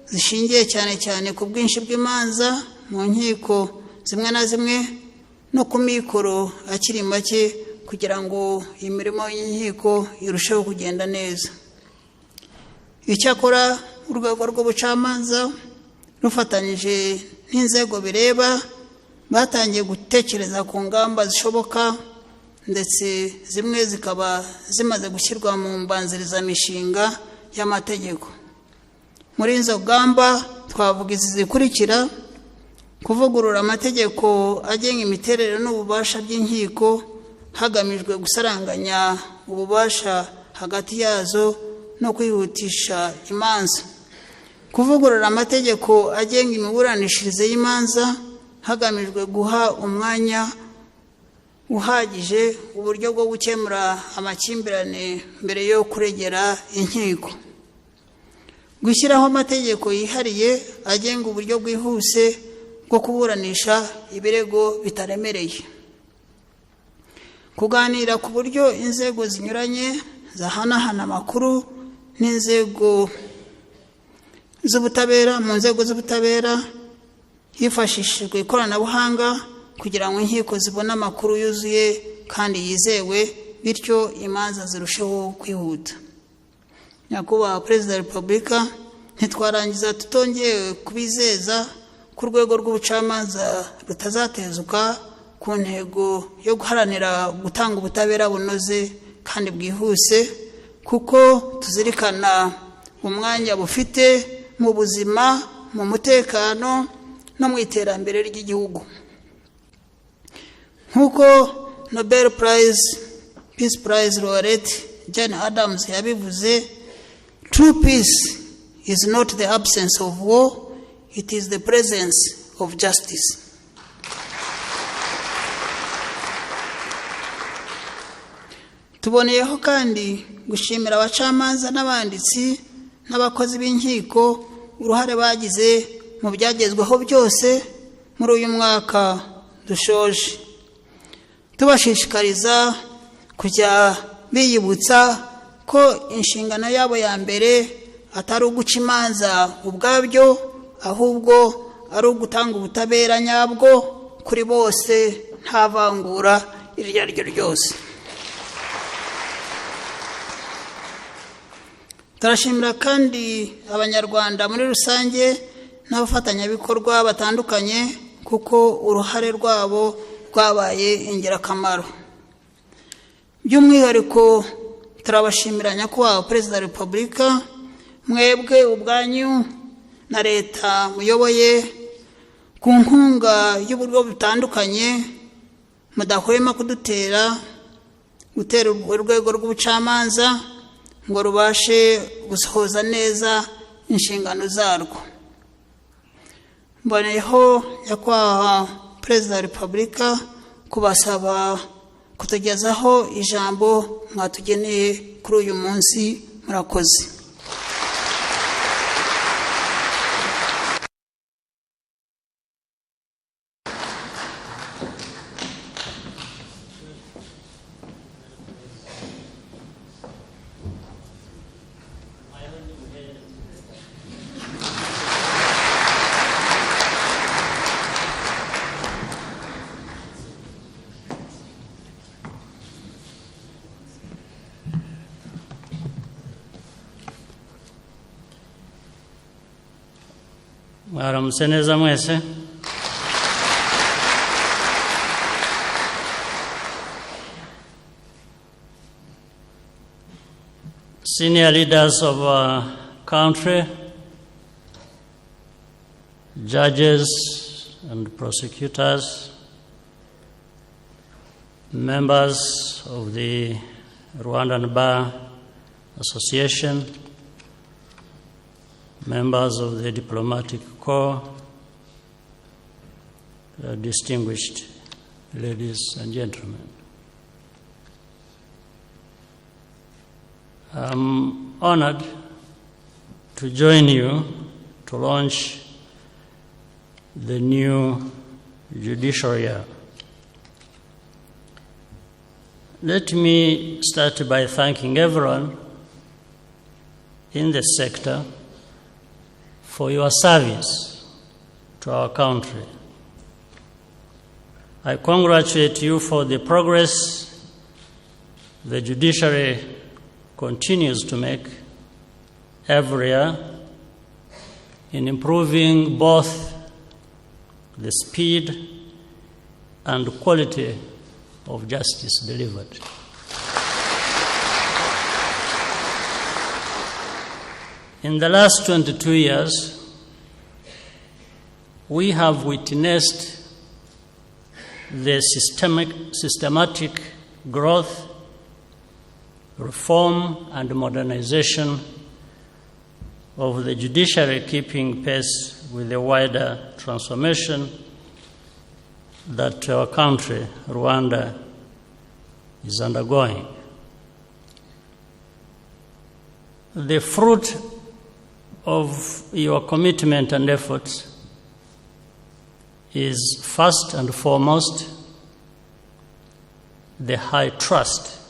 zishingiye cyane ku bwinshi bw'imanza mu nkiko zimwe na zimwe no ku mikoro akiri make kugira ngo imirimo y'inkiko irusheho kugenda neza. Icyakora urwego rw'ubucamanza rufatanyije n'inzego bireba batangiye gutekereza ku ngamba zishoboka, ndetse zimwe zikaba zimaze gushyirwa mu mbanzirizamishinga y'amategeko. Muri izo ngamba twavuga izi zikurikira: kuvugurura amategeko agenga imiterere n'ububasha by'inkiko hagamijwe gusaranganya ububasha hagati yazo no kwihutisha imanza. Kuvugurura amategeko agenga imiburanishirize y'imanza hagamijwe guha umwanya uhagije uburyo bwo gukemura amakimbirane mbere yo kuregera inkiko. Gushyiraho amategeko yihariye agenga uburyo bwihuse bwo kuburanisha ibirego bitaremereye. Kuganira ku buryo inzego zinyuranye zahanahana amakuru n'inzego z'ubutabera mu nzego z'ubutabera hifashishijwe ikoranabuhanga kugira ngo inkiko zibone amakuru yuzuye kandi yizewe, bityo imanza zirusheho kwihuta. Nyakubahwa Perezida wa Repubulika, ntitwarangiza tutongeye kubizeza ku rwego rw'ubucamanza rutazatezuka ku ntego yo guharanira gutanga ubutabera bunoze kandi bwihuse kuko tuzirikana umwanya bufite mu buzima, mu mutekano no mu iterambere ry'igihugu. Nk'uko Nobel Peace Prize laureate Jane Addams yabivuze, true peace is not the absence of war, it is the presence of justice. Tuboneyeho kandi gushimira abacamanza n'abanditsi n'abakozi b'inkiko uruhare bagize mu byagezweho byose muri uyu mwaka dushoje, tubashishikariza kujya biyibutsa ko inshingano yabo ya mbere atari uguca imanza ubwabyo, ahubwo ari ugutanga ubutabera nyabwo kuri bose nta vangura iryo ari ryo ryose. Turashimira kandi abanyarwanda muri rusange n'abafatanyabikorwa batandukanye kuko uruhare rwabo rwabaye ingirakamaro. By'umwihariko turabashimira nyakubahwa Perezida wa Repubulika, mwebwe ubwanyu na leta muyoboye ku nkunga y'uburyo butandukanye mudahwema gutera urwego rw'ubucamanza ngo rubashe gusohoza neza inshingano zarwo. Mboneyeho nyakubahwa Perezida wa Repubulika kubasaba kutugezaho ijambo mwatugeneye kuri uyu munsi. Murakoze. Mwaramutse neza mwese. Senior leaders of our country, judges and prosecutors, members of the Rwandan Bar Association, members of the diplomatic corps, distinguished ladies and gentlemen. I'm honored to join you to launch the new judicial year. Let me start by thanking everyone in the sector for your service to our country. I congratulate you for the progress the judiciary continues to make every year in improving both the speed and quality of justice delivered. In the last 22 years, we have witnessed the systematic growth, reform, and modernization of the judiciary, keeping pace with the wider transformation that our country, Rwanda, is undergoing. The fruit of your commitment and efforts is first and foremost the high trust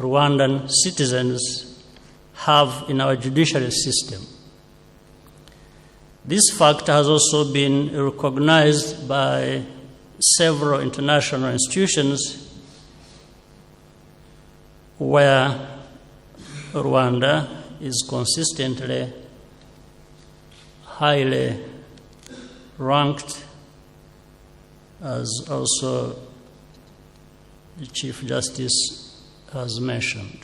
Rwandan citizens have in our judiciary system. This fact has also been recognized by several international institutions where Rwanda is consistently highly ranked, as also the Chief Justice has mentioned.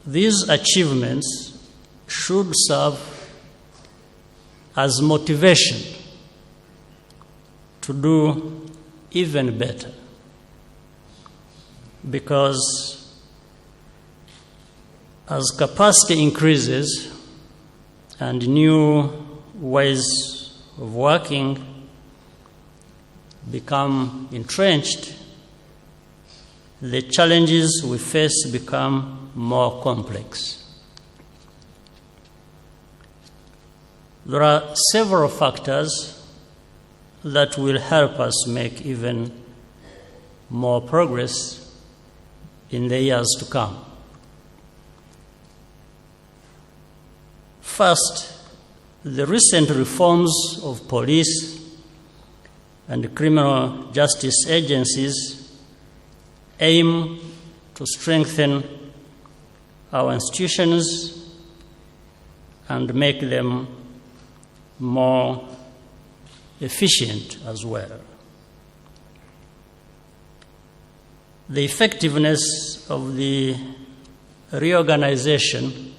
these achievements should serve as motivation to do even better, because as capacity increases and new ways of working become entrenched, the challenges we face become more complex. There are several factors that will help us make even more progress in the years to come. First, the recent reforms of police and criminal justice agencies aim to strengthen our institutions and make them more efficient as well. The effectiveness of the reorganization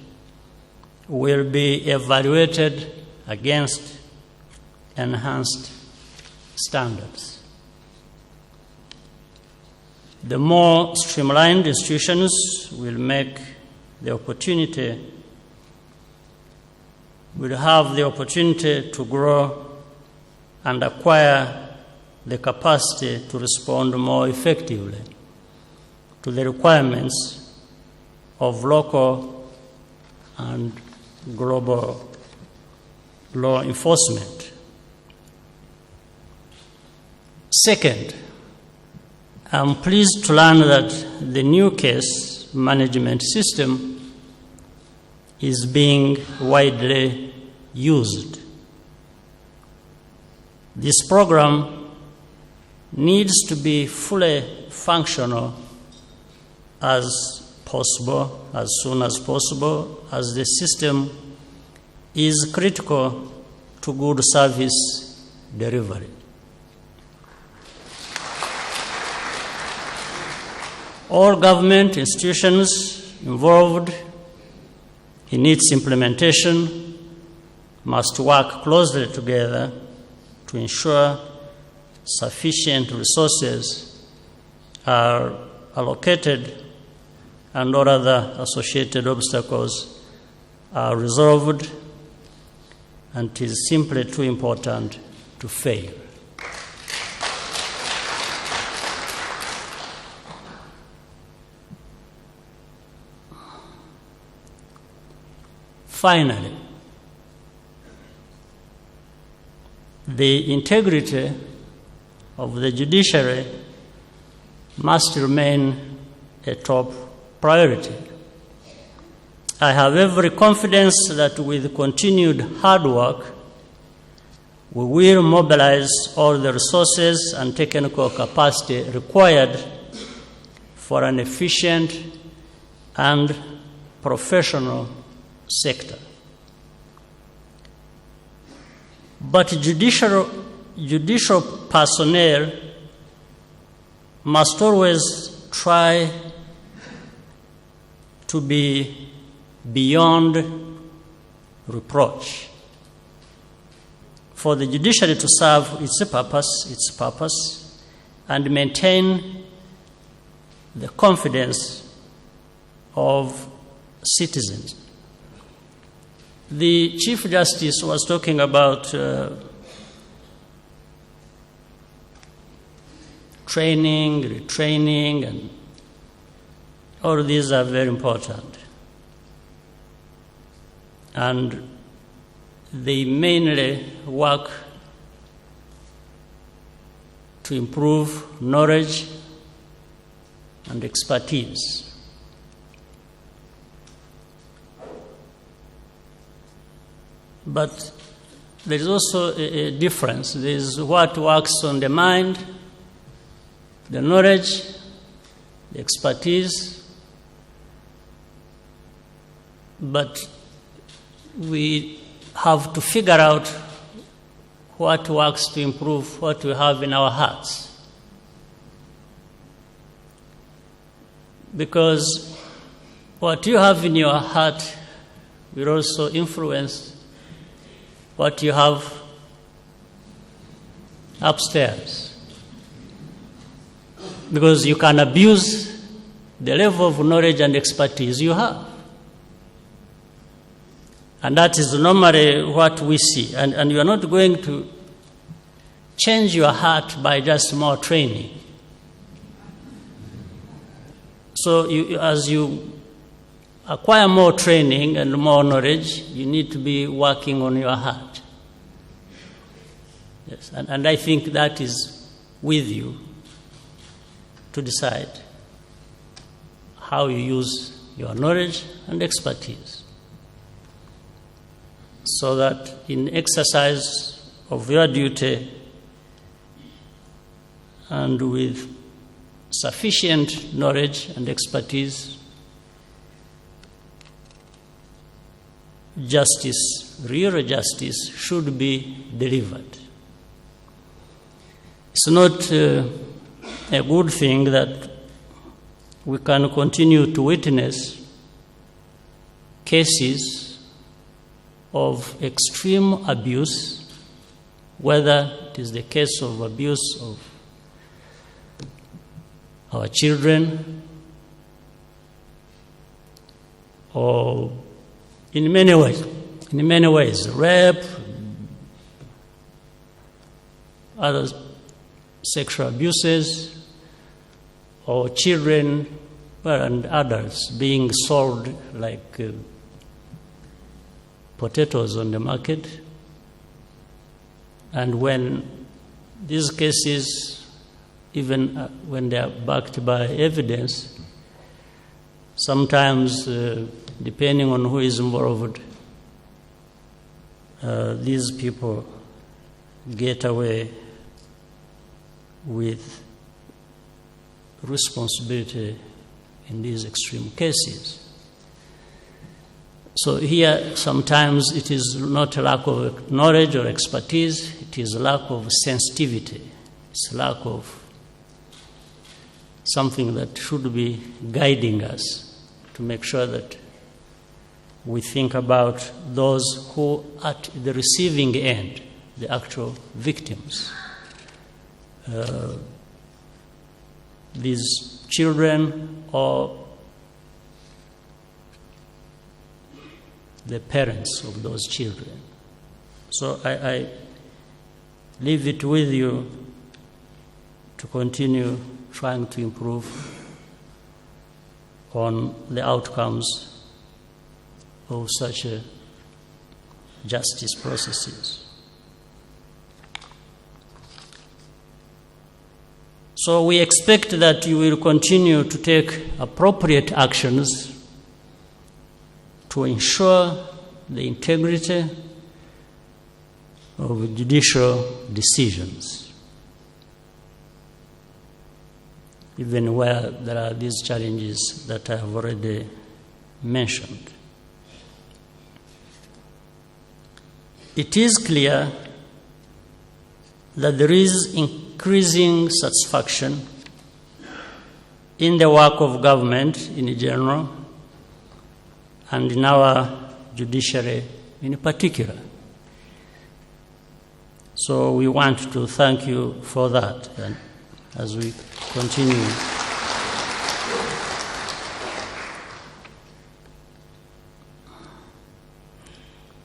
will be evaluated against enhanced standards. The more streamlined institutions will have the opportunity to grow and acquire the capacity to respond more effectively to the requirements of local and global law enforcement. Second, I'm pleased to learn that the new case management system is being widely used. This program needs to be fully functional as soon as possible, as the system is critical to good service delivery. All government institutions involved in its implementation must work closely together to ensure sufficient resources are allocated and all other associated obstacles are resolved, and it is simply too important to fail. Finally, the integrity of the judiciary must remain a top priority. I have every confidence that with continued hard work, we will mobilize all the resources and technical capacity required for an efficient and professional sector. But judicial personnel must always try to be beyond reproach. For the judiciary to serve its purpose, and maintain the confidence of citizens. The Chief Justice was talking about training, retraining, and all these are very important. And they mainly work to improve knowledge and expertise. But there is also a difference. There is what works on the mind, the knowledge, the expertise, but we have to figure out what works to improve what we have in our hearts. Because what you have in your heart will also influence what you have upstairs. Because you can abuse the level of knowledge and expertise you have. And that is normally what we see. And you are not going to change your heart by just more training. So as you acquire more training and more knowledge, you need to be working on your heart. Yes, and I think that is with you to decide how you use your knowledge and expertise, so that in exercise of your duty and with sufficient knowledge and expertise, justice, real justice, should be delivered. It's not a good thing that we can continue to witness cases of extreme abuse, whether it is the case of abuse of our children, or in many ways, rape, other sexual abuses, or children and adults being sold like potatoes on the market. And when these cases, even when they are backed by evidence, sometimes, depending on who is involved, these people get away with responsibility in these extreme cases. So here, sometimes it is not a lack of knowledge or expertise, it is a lack of sensitivity. It's a lack of something that should be guiding us to make sure that we think about those who are at the receiving end, the actual victims. These children or the parents of those children. So I leave it with you to continue trying to improve on the outcomes of such justice processes. So we expect that you will continue to take appropriate actions to ensure the integrity of judicial decisions, even where there are these challenges that I have already mentioned. It is clear that there is increasing satisfaction in the work of government in general and in our judiciary in particular. So we want to thank you for that, and as we continue.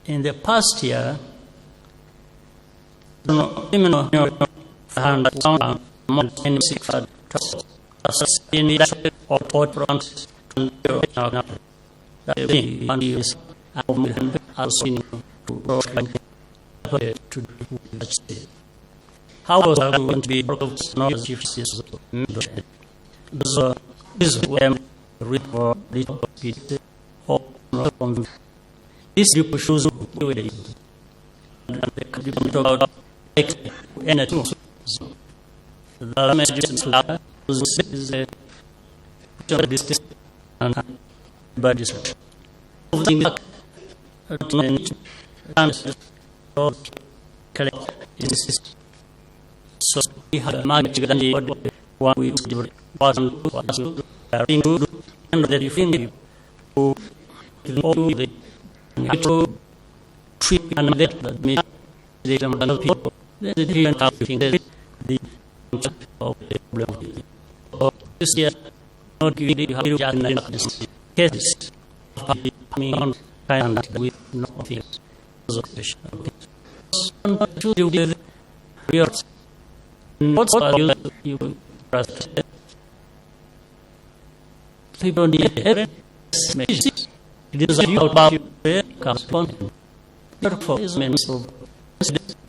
In the past year, how was I going to be this group shows about anything. The message is so we had a magic one we was and the thing the treatment and that means the people. The different things the of the problem. This year, not giving you just cases coming on kind with nothing. To do with your what's you trust people need it is about comes on therefore is means of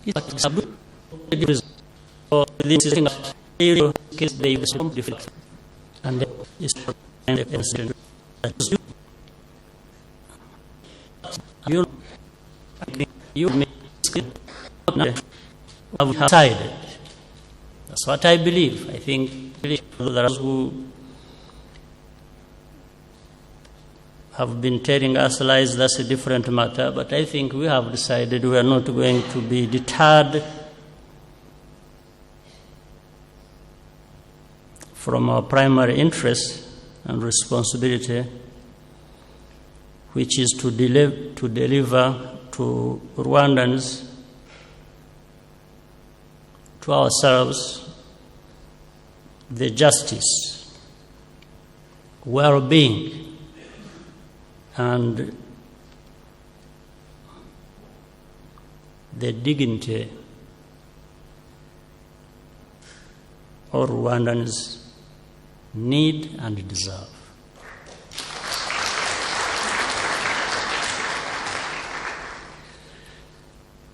it is for this is a case they was different and is and the person you make have decided. That's what I believe. I think those who have been telling us lies, that's a different matter, but I think we have decided we are not going to be deterred from our primary interest and responsibility, which is to deliver to Rwandans, to ourselves, the justice, well-being, and the dignity all Rwandans need and deserve.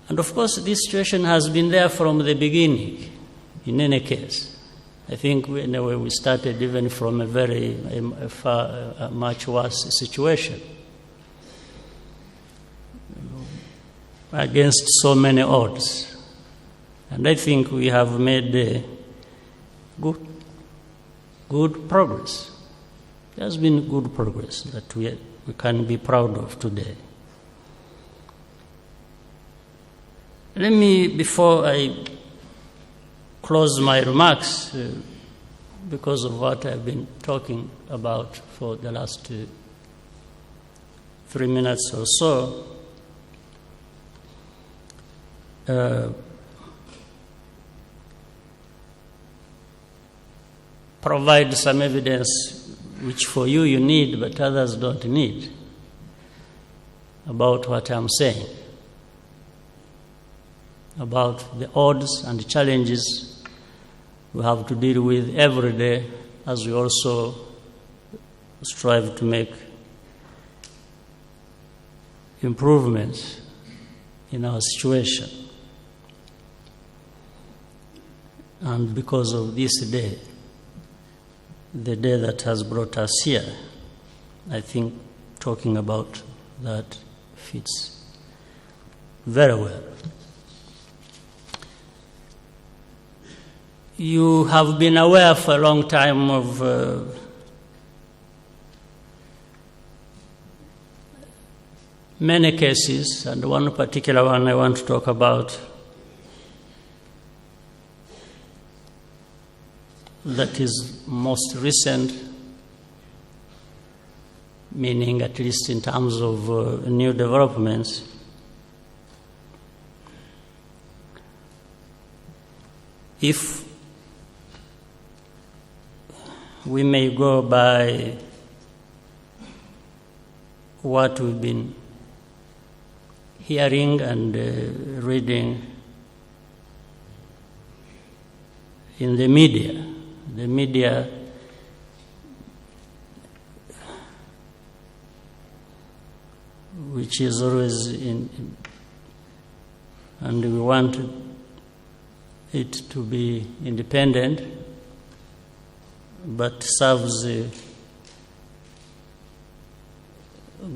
And of course, this situation has been there from the beginning, in any case. I think we started even from a much worse situation, against so many odds. And I think we have made good progress. There has been good progress that we can be proud of today. Let me, before I close my remarks, because of what I've been talking about for the last 3 minutes or so, provide some evidence which for you need but others don't need about what I'm saying, about the odds and challenges we have to deal with every day as we also strive to make improvements in our situation. And because of this day, the day that has brought us here, I think talking about that fits very well. You have been aware for a long time of many cases, and one particular one I want to talk about that is most recent, meaning at least in terms of new developments. If we may go by what we've been hearing and reading in the media which is always in, and we want it to be independent, but serves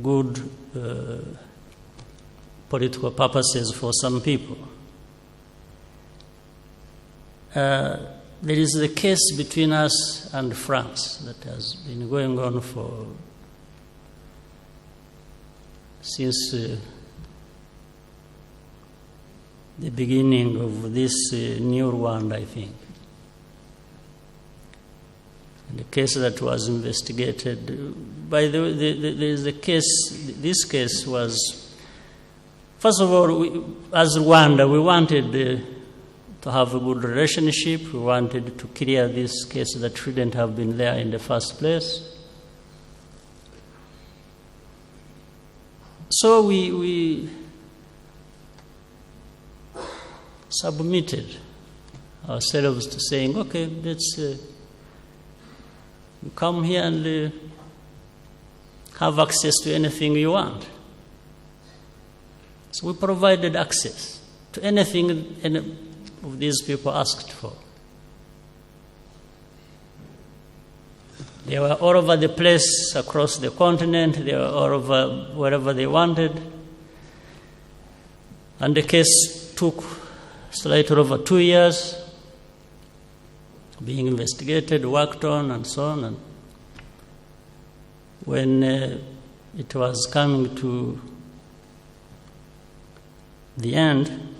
good political purposes for some people. There is the case between us and France that has been going on since the beginning of this new Rwanda, I think. the case that was investigated. By the way, there is a case, this case was, first of all, as Rwanda, we wanted to have a good relationship. We wanted to clear this case that shouldn't have been there in the first place. So we submitted ourselves to saying, okay, let's you come here and have access to anything you want. So we provided access to anything any of these people asked for. They were all over the place, across the continent. They were all over wherever they wanted. And the case took slightly over 2 years, being investigated, worked on, and so on. And when it was coming to the end,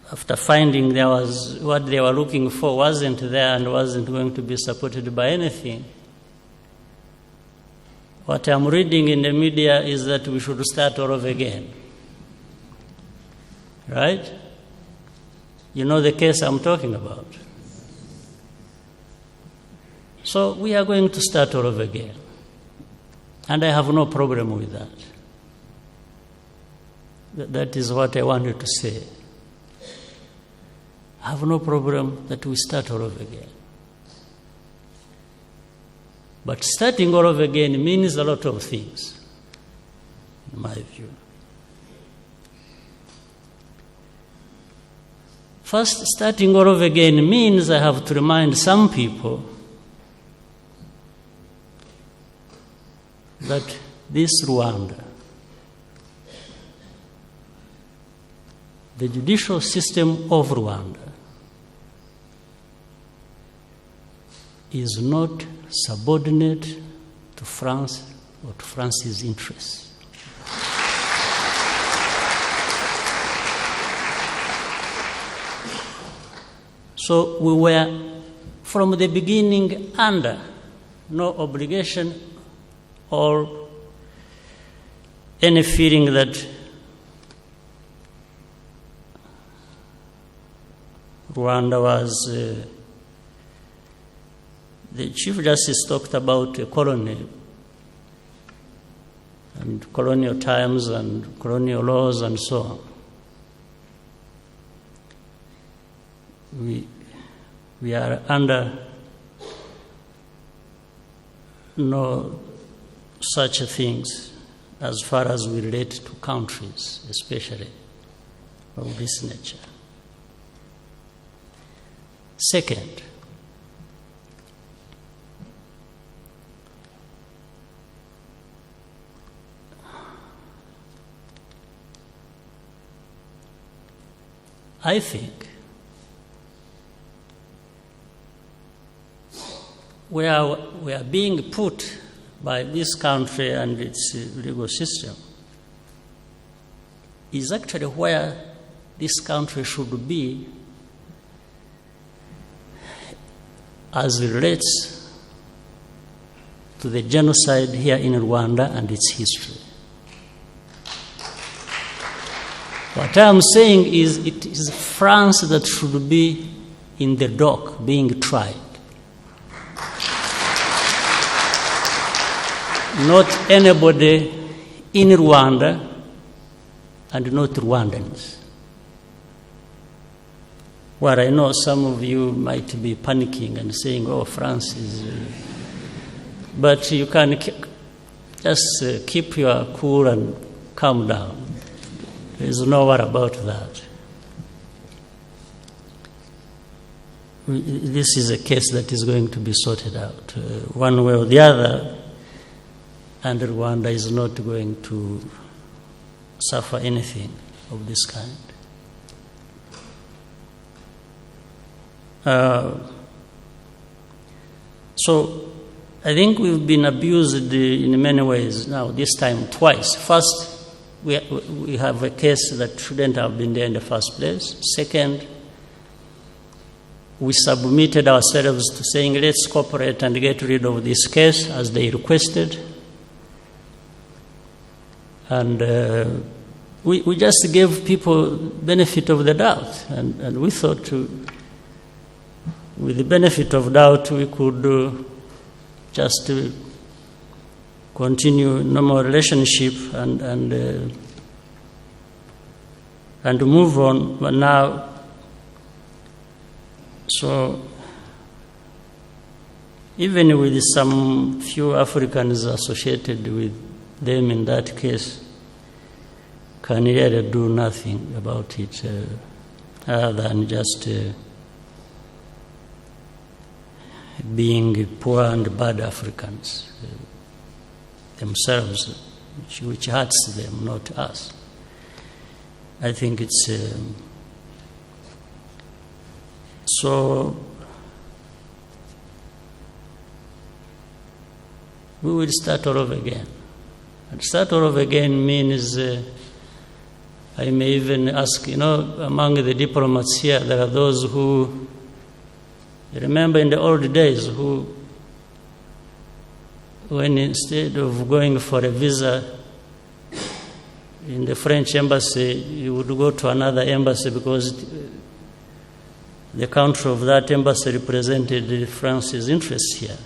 after finding there was what they were looking for wasn't there and wasn't going to be supported by anything, what I'm reading in the media is that we should start all over again. Right? You know the case I'm talking about. So we are going to start all over again. And I have no problem with that. That is what I wanted to say. I have no problem that we start all over again. But starting all over again means a lot of things, in my view. First, starting all over again means I have to remind some people that this Rwanda, the judicial system of Rwanda, is not subordinate to France or to France's interests. So we were, from the beginning, under no obligation or any feeling that Rwanda was... The Chief Justice talked about a colony and colonial times and colonial laws and so on. We are under no such things as far as we relate to countries, especially of this nature. Second, I think we are being put by this country and its legal system is actually where this country should be as it relates to the genocide here in Rwanda and its history. What I'm saying is it is France that should be in the dock being tried. Not anybody in Rwanda and not Rwandans. Well, I know some of you might be panicking and saying, oh, France is... But you can just keep your cool and calm down. There is no worry about that. This is a case that is going to be sorted out one way or the other, and Rwanda is not going to suffer anything of this kind. So I think we've been abused in many ways now, this time twice. First, we have a case that shouldn't have been there in the first place. Second, we submitted ourselves to saying, let's cooperate and get rid of this case as they requested. And we just gave people benefit of the doubt. And we thought with the benefit of doubt, we could just continue normal relationship and move on. But now, so even with some few Africans associated with them in that case, can really do nothing about it other than just being poor and bad Africans themselves, which hurts them, not us. I think it's so we will start all over again. And start all over again means I may even ask, among the diplomats here, there are those who remember in the old days who, when instead of going for a visa in the French embassy, you would go to another embassy because the country of that embassy represented France's interests here.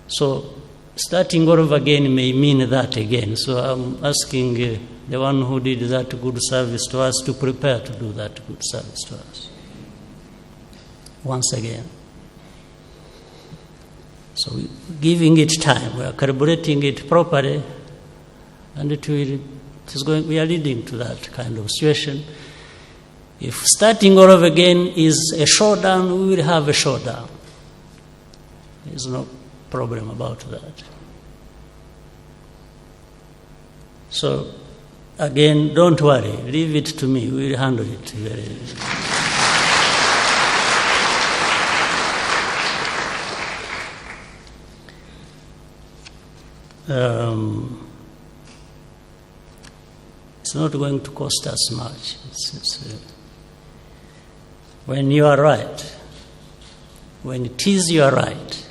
So starting all over again may mean that again. So I'm asking the one who did that good service to us to prepare to do that good service to us once again. So we're giving it time. We are calibrating it properly, and we are leading to that kind of situation. If starting all over again is a showdown, we will have a showdown. There's no problem about that. So, again, don't worry. Leave it to me. We'll handle it very easily. It's not going to cost us much. When you are right, when it is you are right,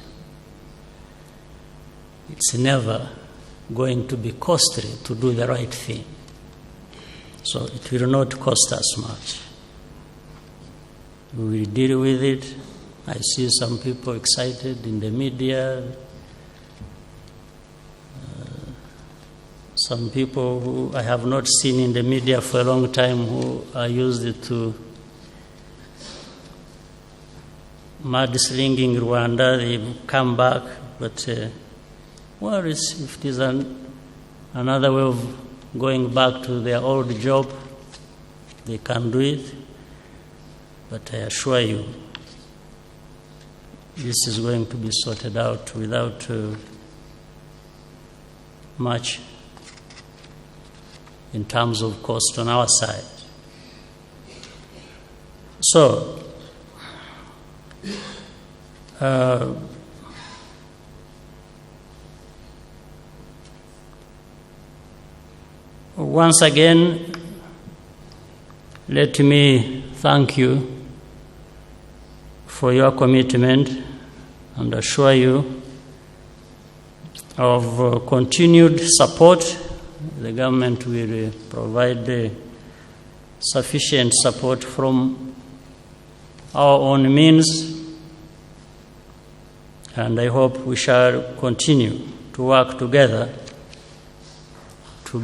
it's never going to be costly to do the right thing. So it will not cost us much. We will deal with it. I see some people excited in the media. Some people who I have not seen in the media for a long time who are used to mudslinging Rwanda, they come back. But, if it is another way of going back to their old job, they can do it. But I assure you, this is going to be sorted out without much in terms of cost on our side. So, once again, let me thank you for your commitment and assure you of continued support. The government will provide sufficient support from our own means, and I hope we shall continue to work together to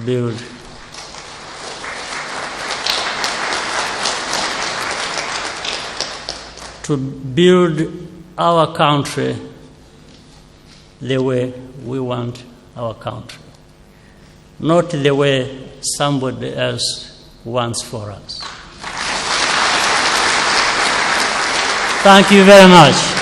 build our country the way we want our country, not the way somebody else wants for us. Thank you very much.